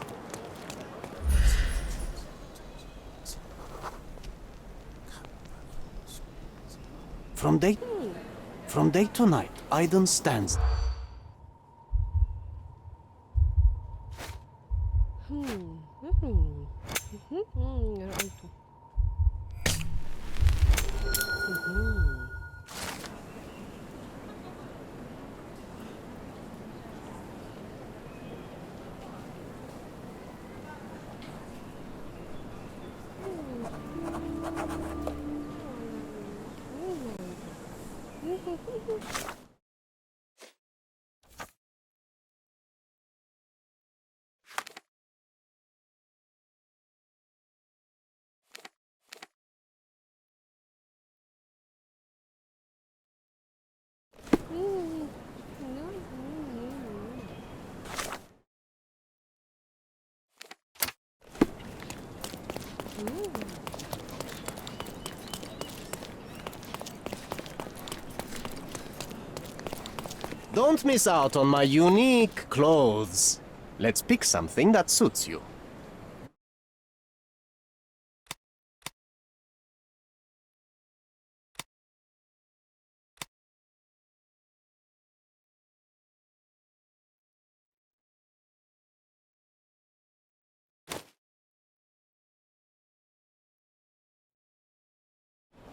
From day to night, Aiden stands. Don't miss out on my unique clothes. Let's pick something that suits you.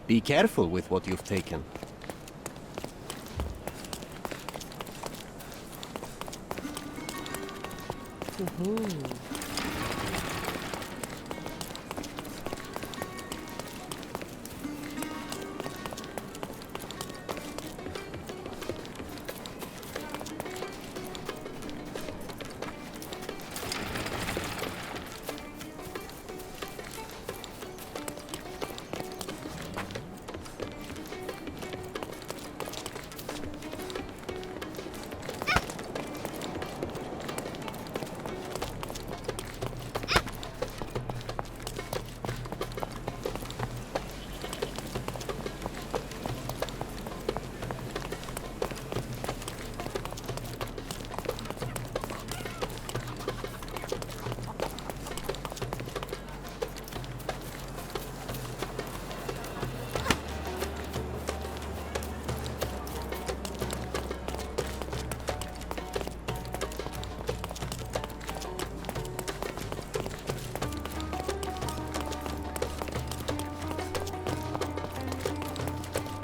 Be careful with what you've taken.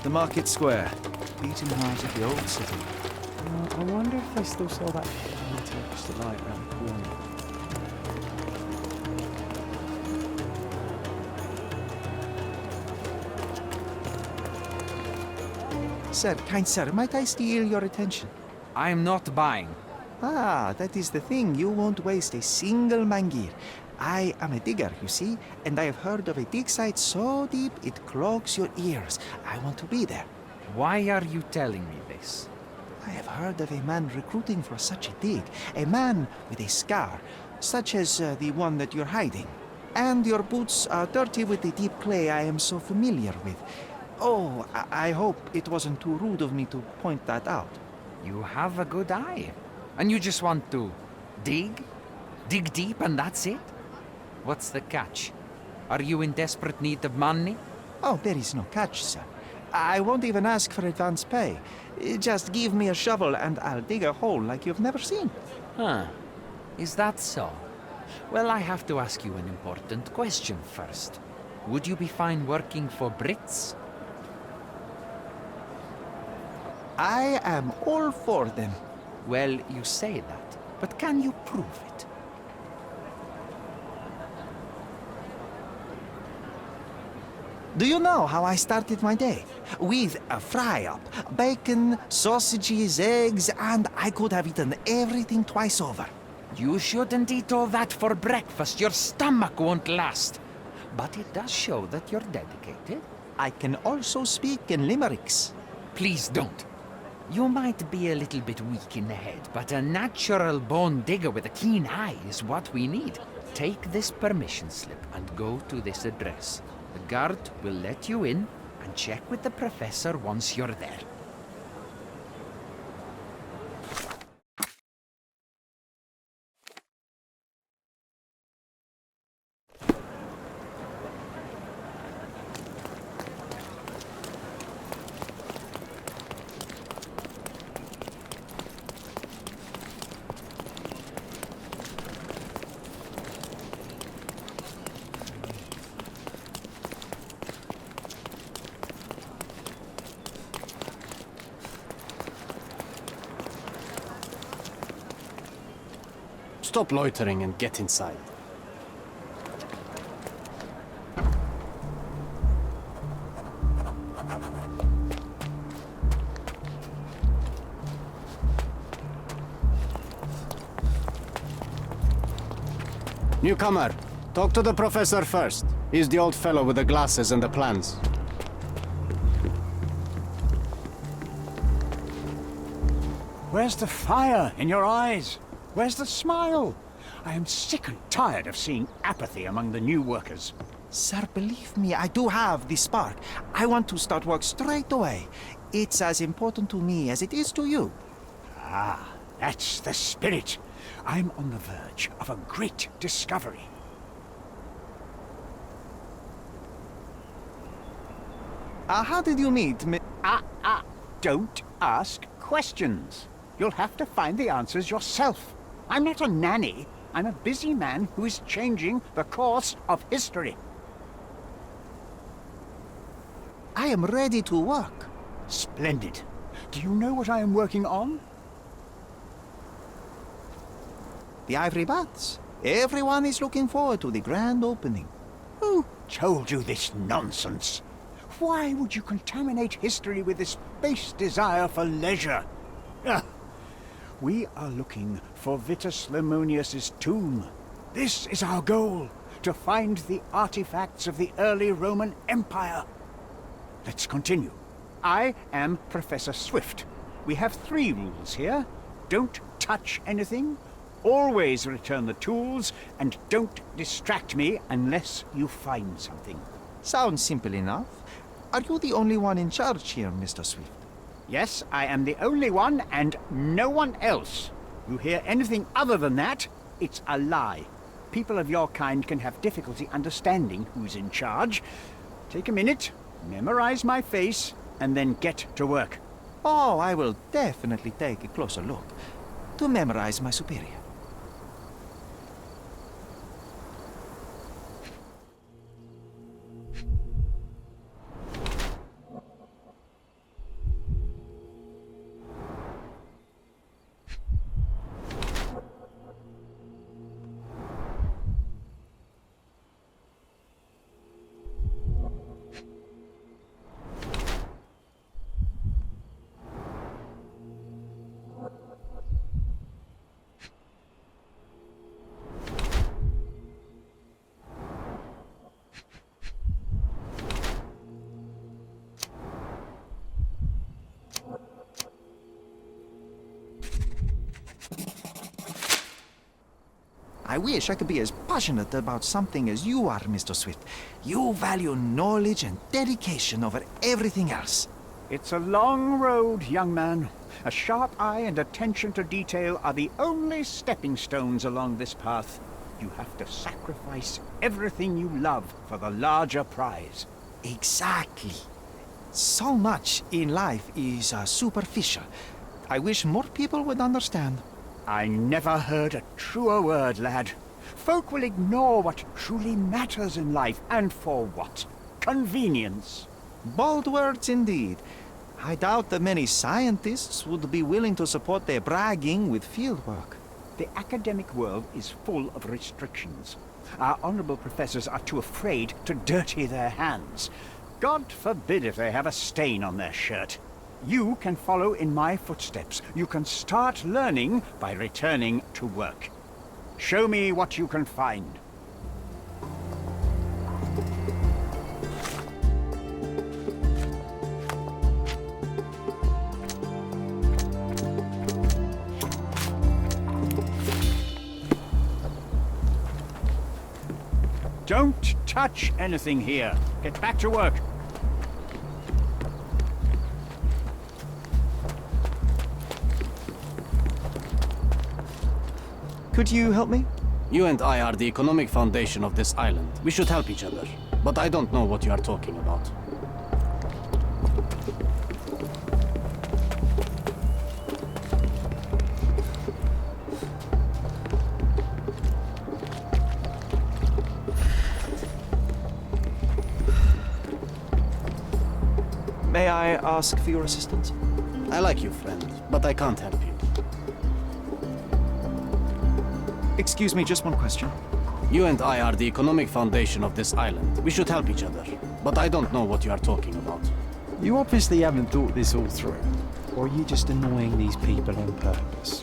The market square. Beating heart of the old city. I wonder if they still sell that Turkish delight around the corner. Sir, kind sir, might I steal your attention? I'm not buying. Ah, that is the thing. You won't waste a single mangir. I am a digger, you see, and I have heard of a dig site so deep it clogs your ears. I want to be there. Why are you telling me this? I have heard of a man recruiting for such a dig. A man with a scar, such as the one that you're hiding. And your boots are dirty with the deep clay I am so familiar with. Oh, I hope it wasn't too rude of me to point that out. You have a good eye. And you just want to dig? Dig deep and that's it? What's the catch? Are you in desperate need of money? Oh, there is no catch, sir. I won't even ask for advance pay. Just give me a shovel and I'll dig a hole like you've never seen. Huh. Is that so? Well, I have to ask you an important question first. Would you be fine working for Brits? I am all for them. Well, you say that, but can you prove it? Do you know how I started my day? With a fry-up. Bacon, sausages, eggs, and I could have eaten everything twice over. You shouldn't eat all that for breakfast. Your stomach won't last. But it does show that you're dedicated. I can also speak in limericks. Please don't. You might be a little bit weak in the head, but a natural bone digger with a keen eye is what we need. Take this permission slip and go to this address. The guard will let you in and check with the professor once you're there. Stop loitering and get inside. Newcomer, talk to the professor first. He's the old fellow with the glasses and the plans. Where's the fire in your eyes? Where's the smile? I am sick and tired of seeing apathy among the new workers. Sir, believe me, I do have the spark. I want to start work straight away. It's as important to me as it is to you. Ah, that's the spirit. I'm on the verge of a great discovery. How did you meet me? Don't ask questions. You'll have to find the answers yourself. I'm not a nanny. I'm a busy man who is changing the course of history. I am ready to work. Splendid. Do you know what I am working on? The Ivory Baths. Everyone is looking forward to the grand opening. Who told you this nonsense? Why would you contaminate history with this base desire for leisure? We are looking for Vitus Lemonius's tomb. This is our goal, to find the artifacts of the early Roman Empire. Let's continue. I am Professor Swift. We have 3 rules here. Don't touch anything, always return the tools, and don't distract me unless you find something. Sounds simple enough. Are you the only one in charge here, Mr. Swift? Yes, I am the only one and no one else. You hear anything other than that, it's a lie. People of your kind can have difficulty understanding who's in charge. Take a minute, memorize my face, and then get to work. Oh, I will definitely take a closer look to memorize my superior. I wish I could be as passionate about something as you are, Mr. Swift. You value knowledge and dedication over everything else. It's a long road, young man. A sharp eye and attention to detail are the only stepping stones along this path. You have to sacrifice everything you love for the larger prize. Exactly. So much in life is superficial. I wish more people would understand. I never heard a truer word, lad. Folk will ignore what truly matters in life, and for what? Convenience. Bold words indeed. I doubt that many scientists would be willing to support their bragging with fieldwork. The academic world is full of restrictions. Our honorable professors are too afraid to dirty their hands. God forbid if they have a stain on their shirt. You can follow in my footsteps. You can start learning by returning to work. Show me what you can find. Don't touch anything here. Get back to work. Could you help me? You and I are the economic foundation of this island. We should help each other. But I don't know what you are talking about. May I ask for your assistance? I like you, friend, but I can't help you. Excuse me, just one question. You and I are the economic foundation of this island. We should help each other. But I don't know what you are talking about. You obviously haven't thought this all through. Or are you just annoying these people on purpose?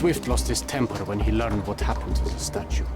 Swift lost his temper when he learned what happened to the statue.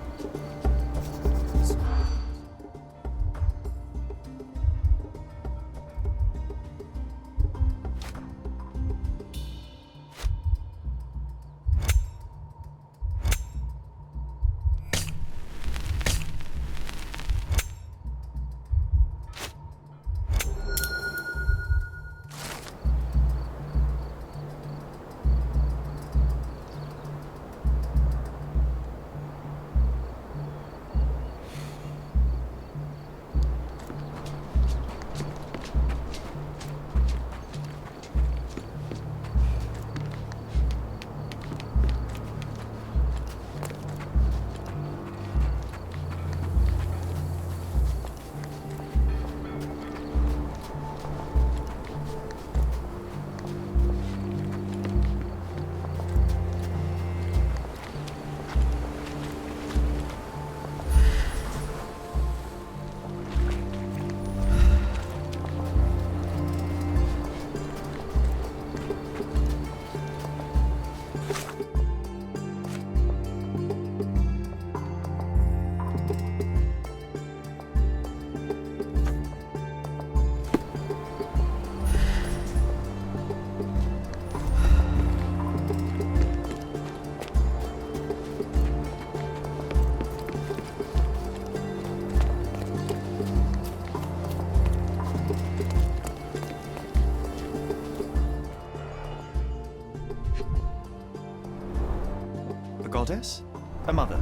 Goddess? A mother?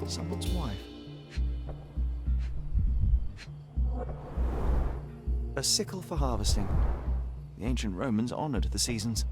Someone's wife? A sickle for harvesting. The ancient Romans honored the seasons.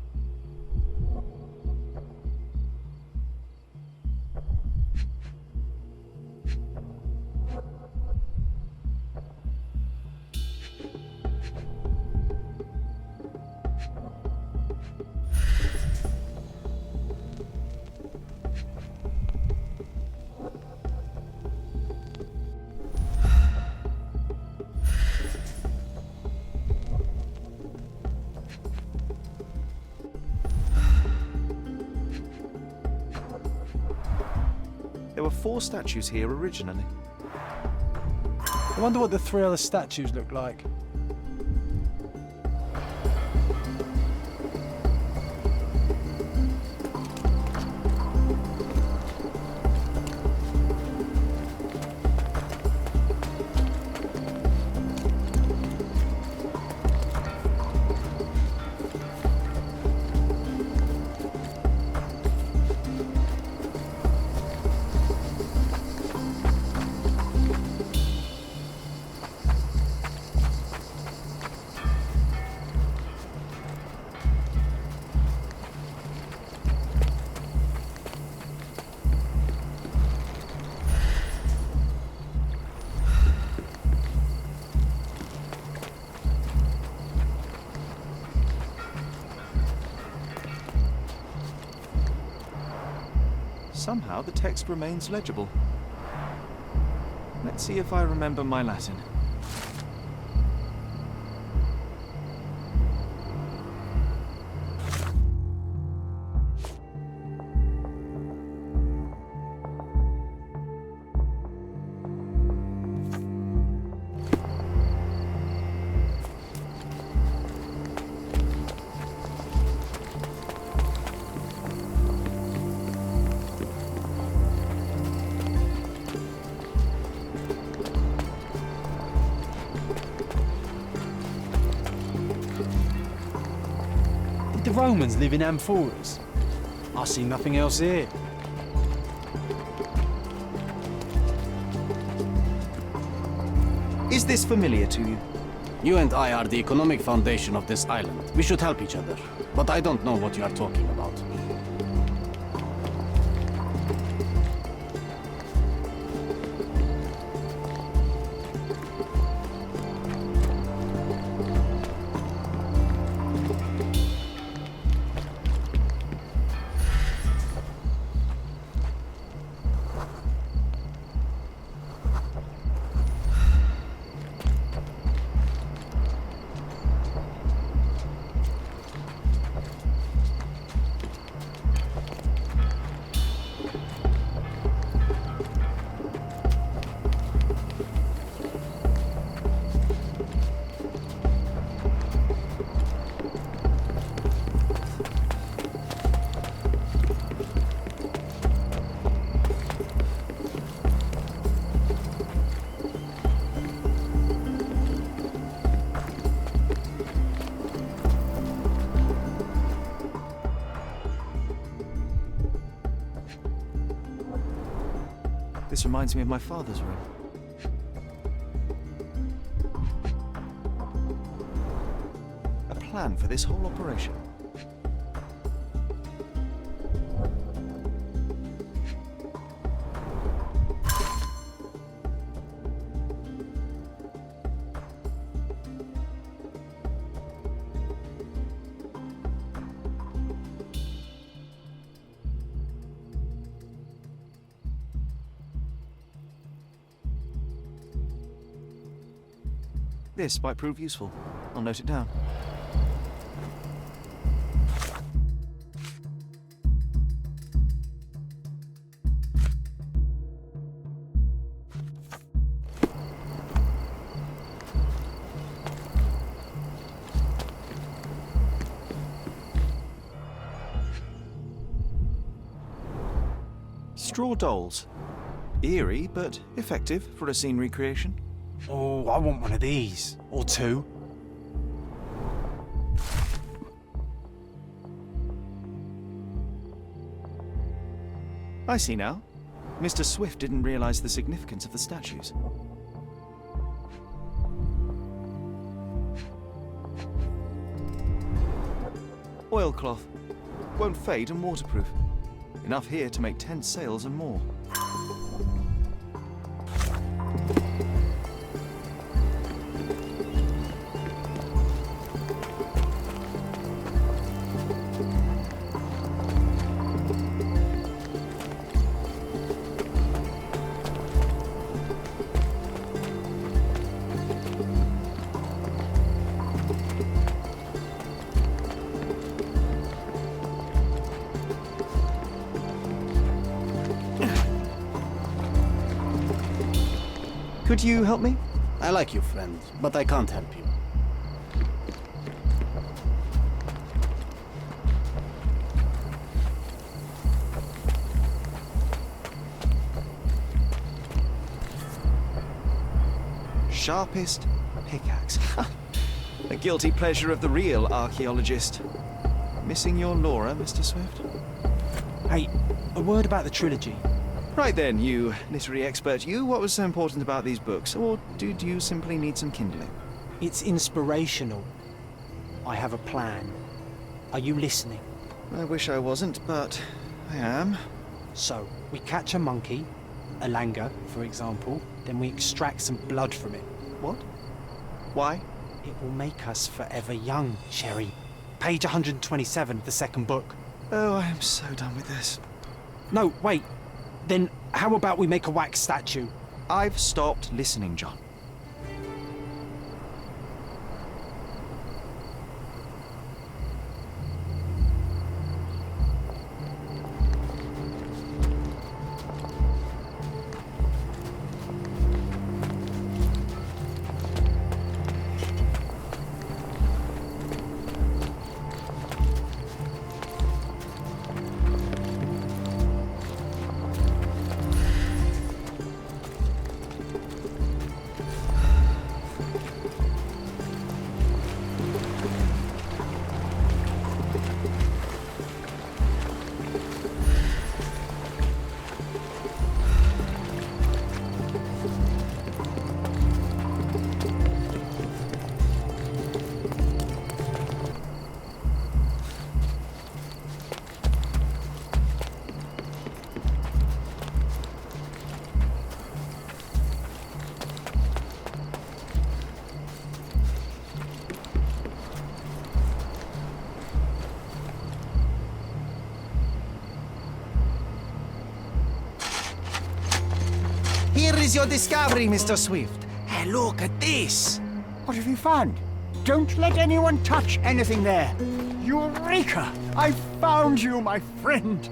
There were 4 statues here originally. I wonder what the 3 other statues look like. Somehow the text remains legible. Let's see if I remember my Latin. Did the Romans live in amphoras? I see nothing else here. Is this familiar to you? You and I are the economic foundation of this island. We should help each other. But I don't know what you are talking about. This reminds me of my father's room. A plan for this whole operation. This might prove useful. I'll note it down. Straw dolls. Eerie, but effective for a scene recreation. Oh, I want one of these. Or two. I see now. Mr. Swift didn't realize the significance of the statues. Oilcloth. Won't fade and waterproof. Enough here to make 10 sails and more. Could you help me? I like you, friend, but I can't help you. Sharpest pickaxe. A guilty pleasure of the real archaeologist. Missing your Laura, Mr. Swift? Hey, a word about the trilogy. Right then, you literary expert, what was so important about these books? Or did you simply need some kindling? It's inspirational. I have a plan. Are you listening? I wish I wasn't, but I am. So, we catch a monkey, a langur, for example, then we extract some blood from it. What? Why? It will make us forever young, Sherry. Page 127 of the second book. Oh, I am so done with this. No, wait. Then how about we make a wax statue? I've stopped listening, John. Here is your discovery, Mr. Swift. Hey, look at this. What have you found? Don't let anyone touch anything there. Eureka! I found you, my friend.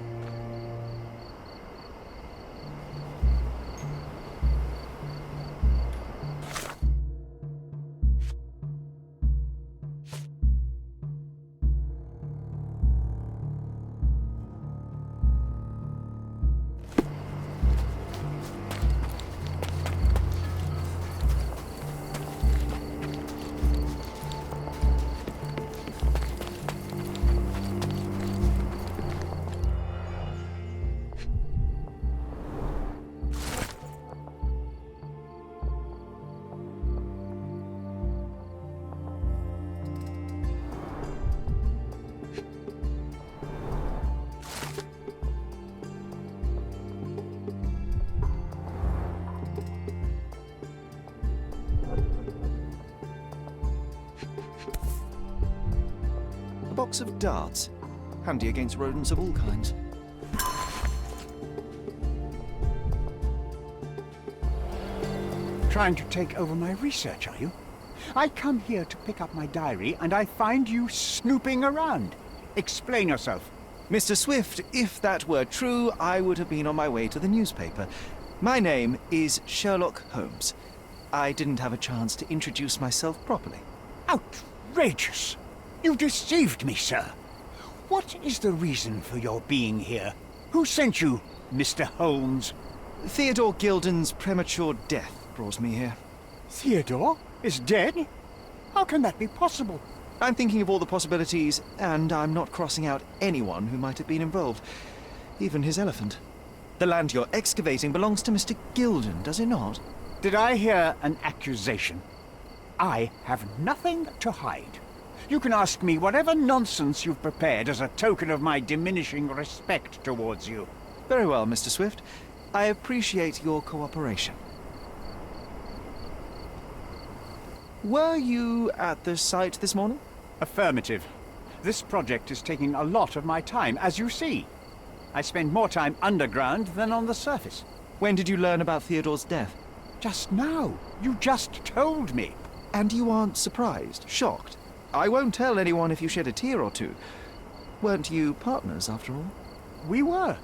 box of darts. Handy against rodents of all kinds. Trying to take over my research, are you? I come here to pick up my diary and I find you snooping around. Explain yourself. Mr. Swift, if that were true, I would have been on my way to the newspaper. My name is Sherlock Holmes. I didn't have a chance to introduce myself properly. Outrageous! You deceived me, sir. What is the reason for your being here? Who sent you, Mr. Holmes? Theodore Gilden's premature death brought me here. Theodore is dead? How can that be possible? I'm thinking of all the possibilities, and I'm not crossing out anyone who might have been involved. Even his elephant. The land you're excavating belongs to Mr. Gilden, does it not? Did I hear an accusation? I have nothing to hide. You can ask me whatever nonsense you've prepared as a token of my diminishing respect towards you. Very well, Mr. Swift. I appreciate your cooperation. Were you at the site this morning? Affirmative. This project is taking a lot of my time, as you see. I spend more time underground than on the surface. When did you learn about Theodore's death? Just now. You just told me. And you aren't surprised, shocked? I won't tell anyone if you shed a tear or two. Weren't you partners, after all? We were.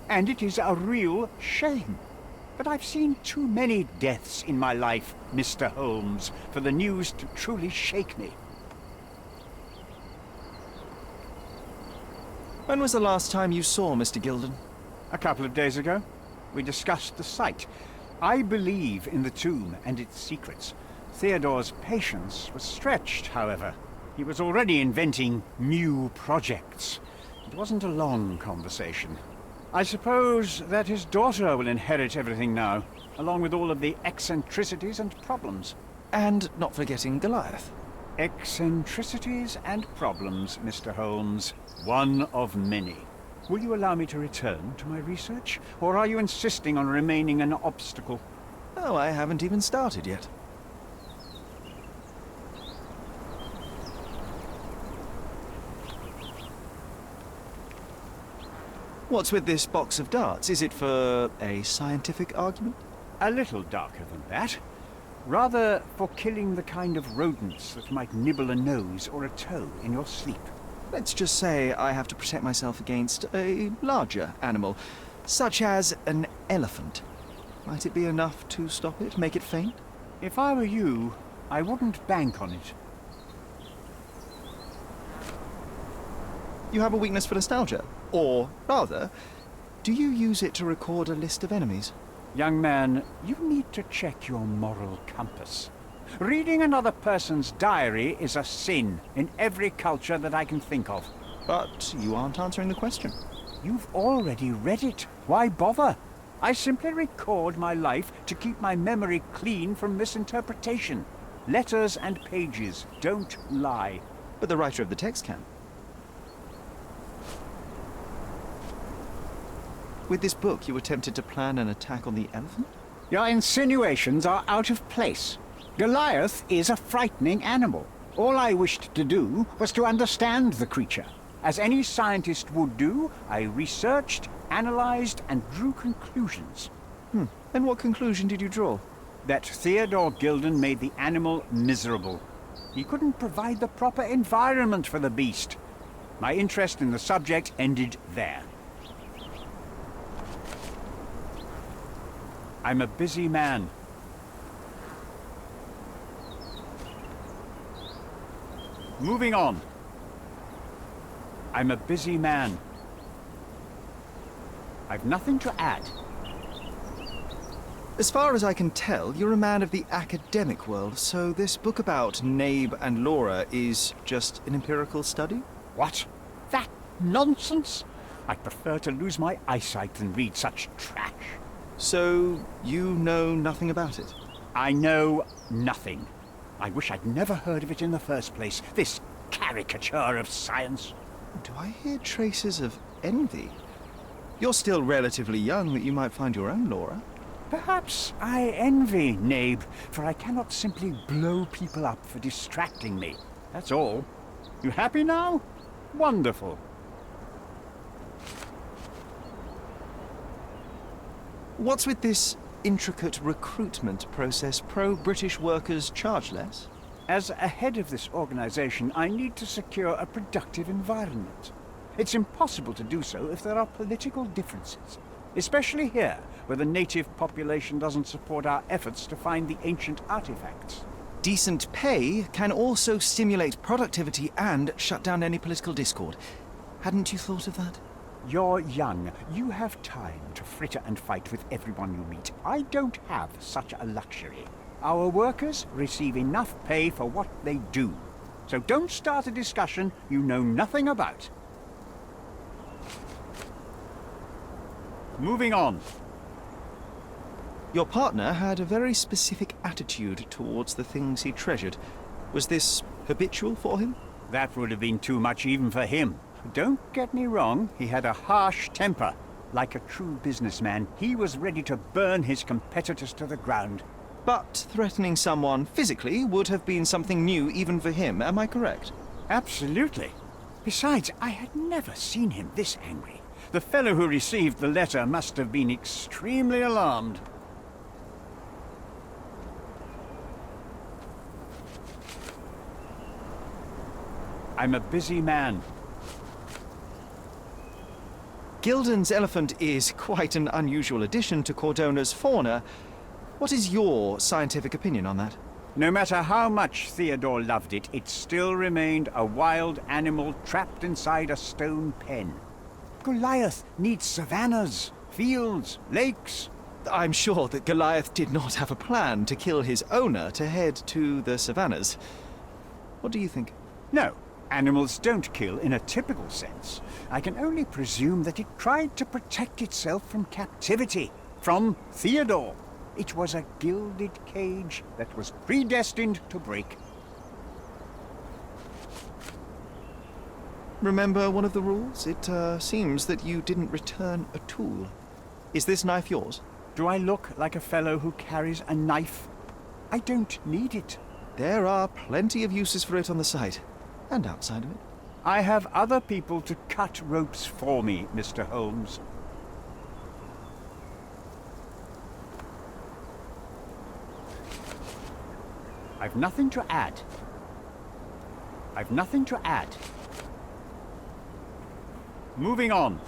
And it is a real shame. But I've seen too many deaths in my life, Mr. Holmes, for the news to truly shake me. When was the last time you saw Mr. Gilden? A couple of days ago. We discussed the site. I believe in the tomb and its secrets. Theodore's patience was stretched, however. He was already inventing new projects. It wasn't a long conversation. I suppose that his daughter will inherit everything now, along with all of the eccentricities and problems. And not forgetting Goliath. Eccentricities and problems, Mr. Holmes. One of many. Will you allow me to return to my research, or are you insisting on remaining an obstacle? Oh, I haven't even started yet. What's with this box of darts? Is it for a scientific argument? A little darker than that. Rather for killing the kind of rodents that might nibble a nose or a toe in your sleep. Let's just say I have to protect myself against a larger animal, such as an elephant. Might it be enough to stop it, make it faint? If I were you, I wouldn't bank on it. You have a weakness for nostalgia. Or, rather, do you use it to record a list of enemies? Young man, you need to check your moral compass. Reading another person's diary is a sin in every culture that I can think of. But you aren't answering the question. You've already read it. Why bother? I simply record my life to keep my memory clean from misinterpretation. Letters and pages don't lie. But the writer of the text can. With this book, you attempted to plan an attack on the elephant? Your insinuations are out of place. Goliath is a frightening animal. All I wished to do was to understand the creature. As any scientist would do, I researched, analyzed, and drew conclusions. And what conclusion did you draw? That Theodore Gilden made the animal miserable. He couldn't provide the proper environment for the beast. My interest in the subject ended there. I'm a busy man. Moving on. I'm a busy man. I've nothing to add. As far as I can tell, you're a man of the academic world, so this book about Nabe and Laura is just an empirical study? What? That nonsense? I'd prefer to lose my eyesight than read such trash. So, you know nothing about it? I know nothing. I wish I'd never heard of it in the first place, this caricature of science. Do I hear traces of envy? You're still relatively young that you might find your own Laura. Perhaps I envy Nabe, for I cannot simply blow people up for distracting me. That's all. You happy now? Wonderful. What's with this intricate recruitment process? Pro-British workers charge less? As a head of this organization, I need to secure a productive environment. It's impossible to do so if there are political differences, especially here, where the native population doesn't support our efforts to find the ancient artifacts. Decent pay can also stimulate productivity and shut down any political discord. Hadn't you thought of that? You're young. You have time to fritter and fight with everyone you meet. I don't have such a luxury. Our workers receive enough pay for what they do. So don't start a discussion you know nothing about. Moving on. Your partner had a very specific attitude towards the things he treasured. Was this habitual for him? That would have been too much even for him. Don't get me wrong, he had a harsh temper. Like a true businessman, he was ready to burn his competitors to the ground. But threatening someone physically would have been something new even for him, am I correct? Absolutely. Besides, I had never seen him this angry. The fellow who received the letter must have been extremely alarmed. I'm a busy man. Gilden's elephant is quite an unusual addition to Cordona's fauna. What is your scientific opinion on that? No matter how much Theodore loved it, it still remained a wild animal trapped inside a stone pen. Goliath needs savannas, fields, lakes. I'm sure that Goliath did not have a plan to kill his owner to head to the savannas. What do you think? No, animals don't kill in a typical sense. I can only presume that it tried to protect itself from captivity, from Theodore. It was a gilded cage that was predestined to break. Remember one of the rules? It seems that you didn't return a tool. Is this knife yours? Do I look like a fellow who carries a knife? I don't need it. There are plenty of uses for it on the site, and outside of it. I have other people to cut ropes for me, Mr. Holmes. I've nothing to add. I've nothing to add. Moving on.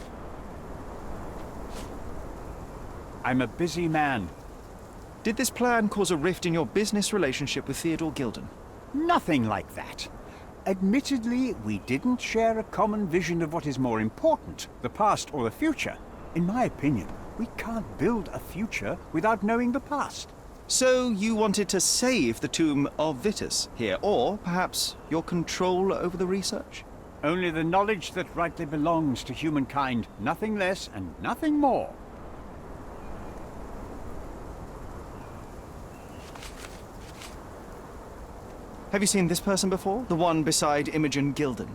I'm a busy man. Did this plan cause a rift in your business relationship with Theodore Gilden? Nothing like that. Admittedly, we didn't share a common vision of what is more important, the past or the future. In my opinion, we can't build a future without knowing the past. So you wanted to save the tomb of Vitus here, or perhaps your control over the research? Only the knowledge that rightly belongs to humankind, nothing less and nothing more. Have you seen this person before? The one beside Imogen Gilden?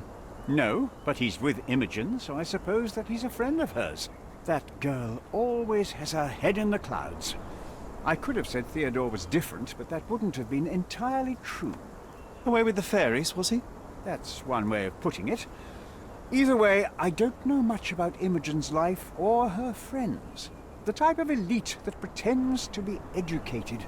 No, but he's with Imogen, so I suppose that he's a friend of hers. That girl always has her head in the clouds. I could have said Theodore was different, but that wouldn't have been entirely true. Away with the fairies, was he? That's one way of putting it. Either way, I don't know much about Imogen's life or her friends. The type of elite that pretends to be educated.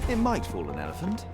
It might fool an elephant.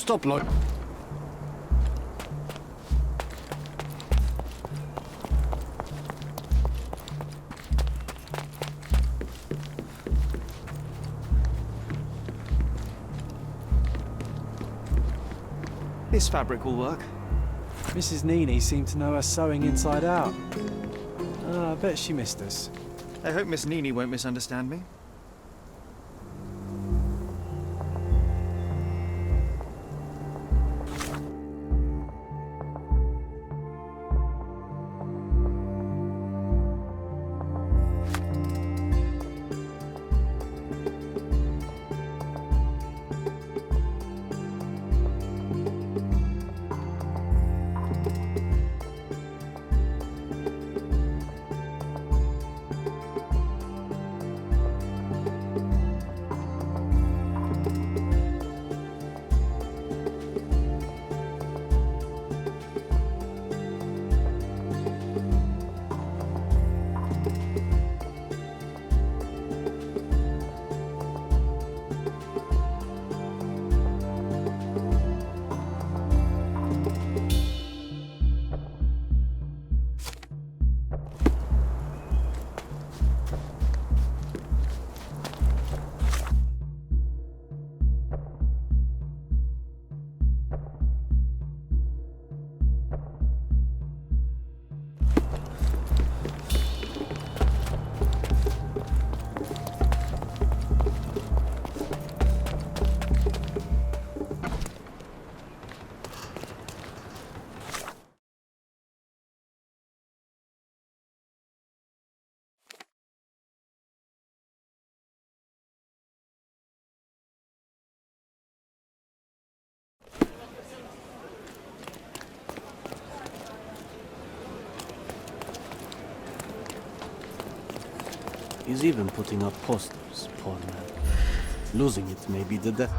Stop, Lloyd. This fabric will work. Mrs. Nini seemed to know her sewing inside out. I bet she missed us. I hope Miss Nini won't misunderstand me. He's even putting up posters, poor man. Losing it may be the death.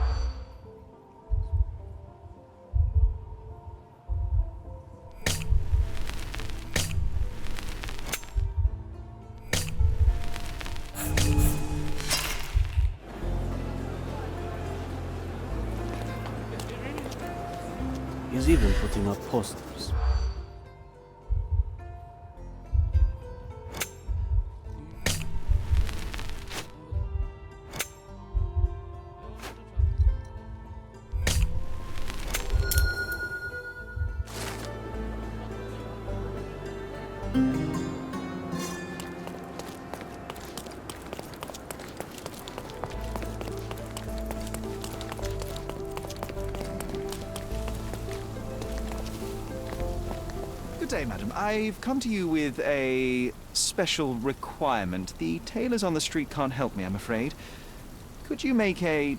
is even putting up posters. Good day, madam. I've come to you with a special requirement. The tailors on the street can't help me, I'm afraid. Could you make a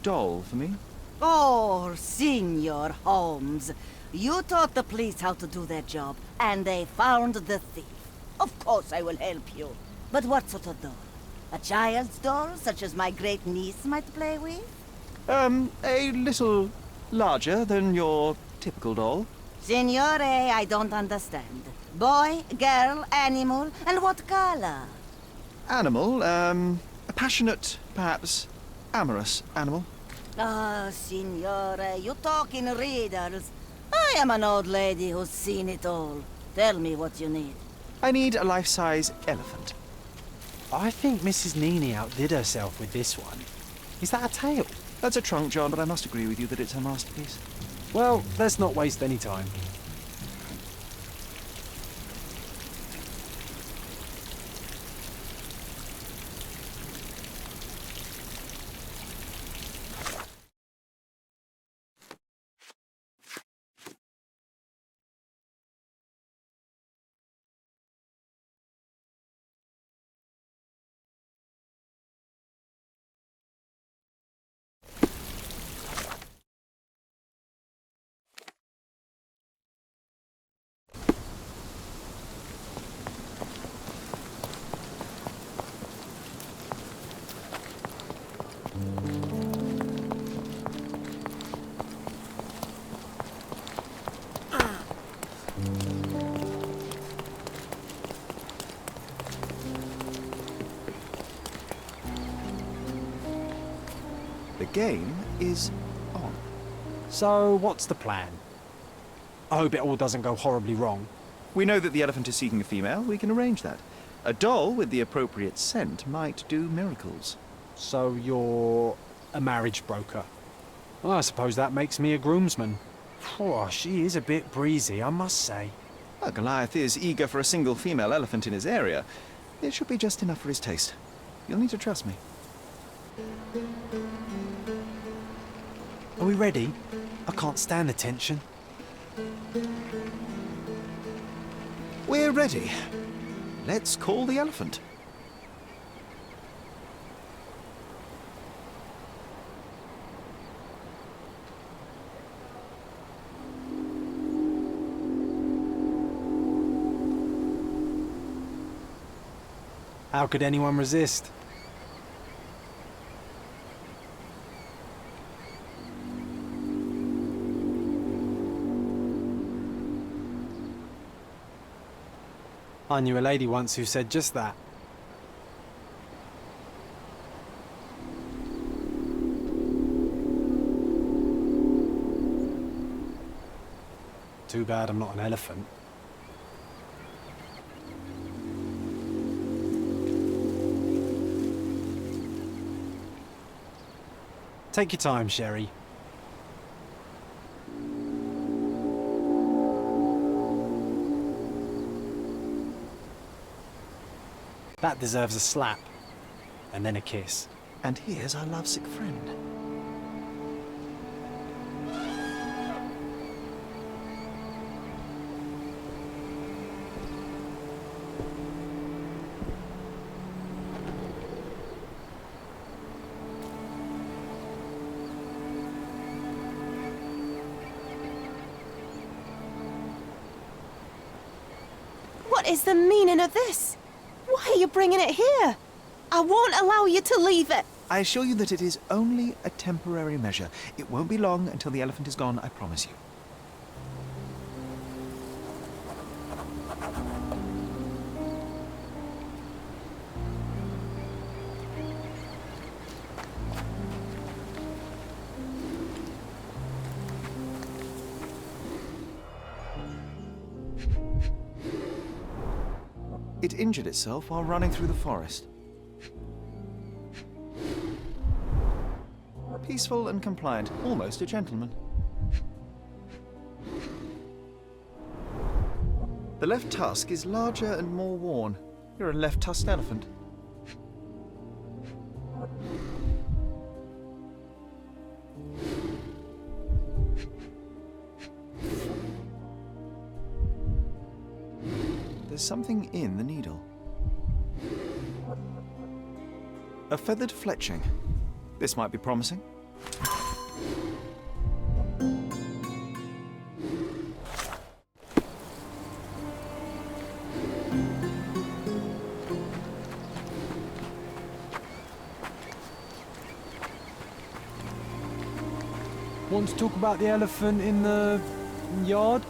doll for me? Oh, Signor Holmes. You taught the police how to do their job, and they found the thief. Of course I will help you. But what sort of doll? A child's doll, such as my great niece might play with? A little larger than your typical doll. Signore, I don't understand. Boy, girl, animal, and what color? Animal, a passionate, perhaps amorous animal. Ah, Signore, you talk in riddles. I am an old lady who's seen it all. Tell me what you need. I need a life-size elephant. I think Mrs. Nini outdid herself with this one. Is that a tail? That's a trunk, John, but I must agree with you that it's a masterpiece. Well, let's not waste any time. The game is on. So, what's the plan? I hope it all doesn't go horribly wrong. We know that the elephant is seeking a female. We can arrange that. A doll with the appropriate scent might do miracles. So you're a marriage broker? Well, I suppose that makes me a groomsman. Oh, she is a bit breezy, I must say. Well, Goliath is eager for a single female elephant in his area. It should be just enough for his taste. You'll need to trust me. Are we ready? I can't stand the tension. We're ready. Let's call the elephant. How could anyone resist? I knew a lady once who said just that. Too bad I'm not an elephant. Take your time, Sherry. That deserves a slap. And then a kiss. And here's our lovesick friend. What is the meaning of this? Why are you bringing it here? I won't allow you to leave it. I assure you that it is only a temporary measure. It won't be long until the elephant is gone, I promise you. It injured itself while running through the forest. Peaceful and compliant, almost a gentleman. The left tusk is larger and more worn. You're a left-tusked elephant. There's something in the needle. A feathered fletching. This might be promising. Want to talk about the elephant in the yard?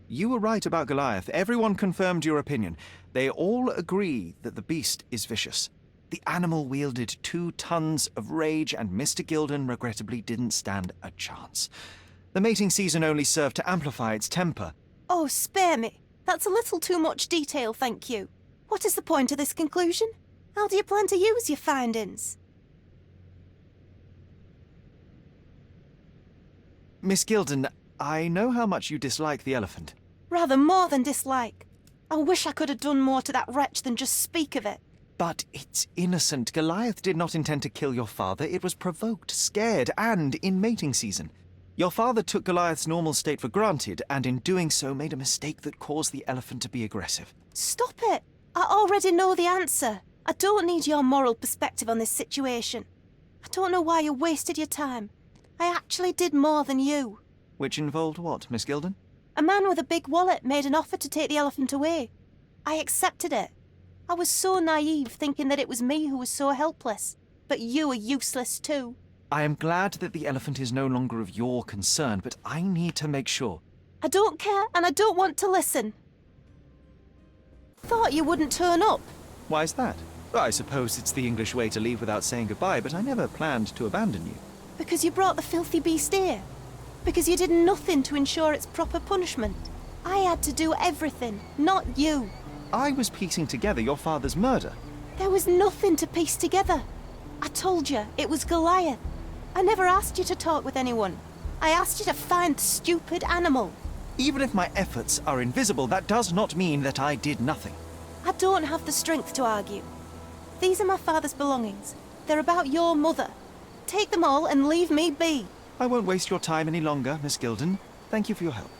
You were right about Goliath. Everyone confirmed your opinion. They all agree that the beast is vicious. The animal wielded 2 tons of rage, and Mr. Gilded regrettably didn't stand a chance. The mating season only served to amplify its temper. Oh, spare me. That's a little too much detail, thank you. What is the point of this conclusion? How do you plan to use your findings? Miss Gilded, I know how much you dislike the elephant. Rather more than dislike. I wish I could have done more to that wretch than just speak of it. But it's innocent. Goliath did not intend to kill your father. It was provoked, scared, and in mating season. Your father took Goliath's normal state for granted, and in doing so made a mistake that caused the elephant to be aggressive. Stop it! I already know the answer. I don't need your moral perspective on this situation. I don't know why you wasted your time. I actually did more than you. Which involved what, Miss Gilded? A man with a big wallet made an offer to take the elephant away. I accepted it. I was so naive, thinking that it was me who was so helpless. But you are useless too. I am glad that the elephant is no longer of your concern, but I need to make sure. I don't care, and I don't want to listen. Thought you wouldn't turn up. Why's that? I suppose it's the English way to leave without saying goodbye, but I never planned to abandon you. Because you brought the filthy beast here. Because you did nothing to ensure its proper punishment. I had to do everything, not you. I was piecing together your father's murder. There was nothing to piece together. I told you, it was Goliath. I never asked you to talk with anyone. I asked you to find the stupid animal. Even if my efforts are invisible, that does not mean that I did nothing. I don't have the strength to argue. These are my father's belongings. They're about your mother. Take them all and leave me be. I won't waste your time any longer, Miss Gilded. Thank you for your help.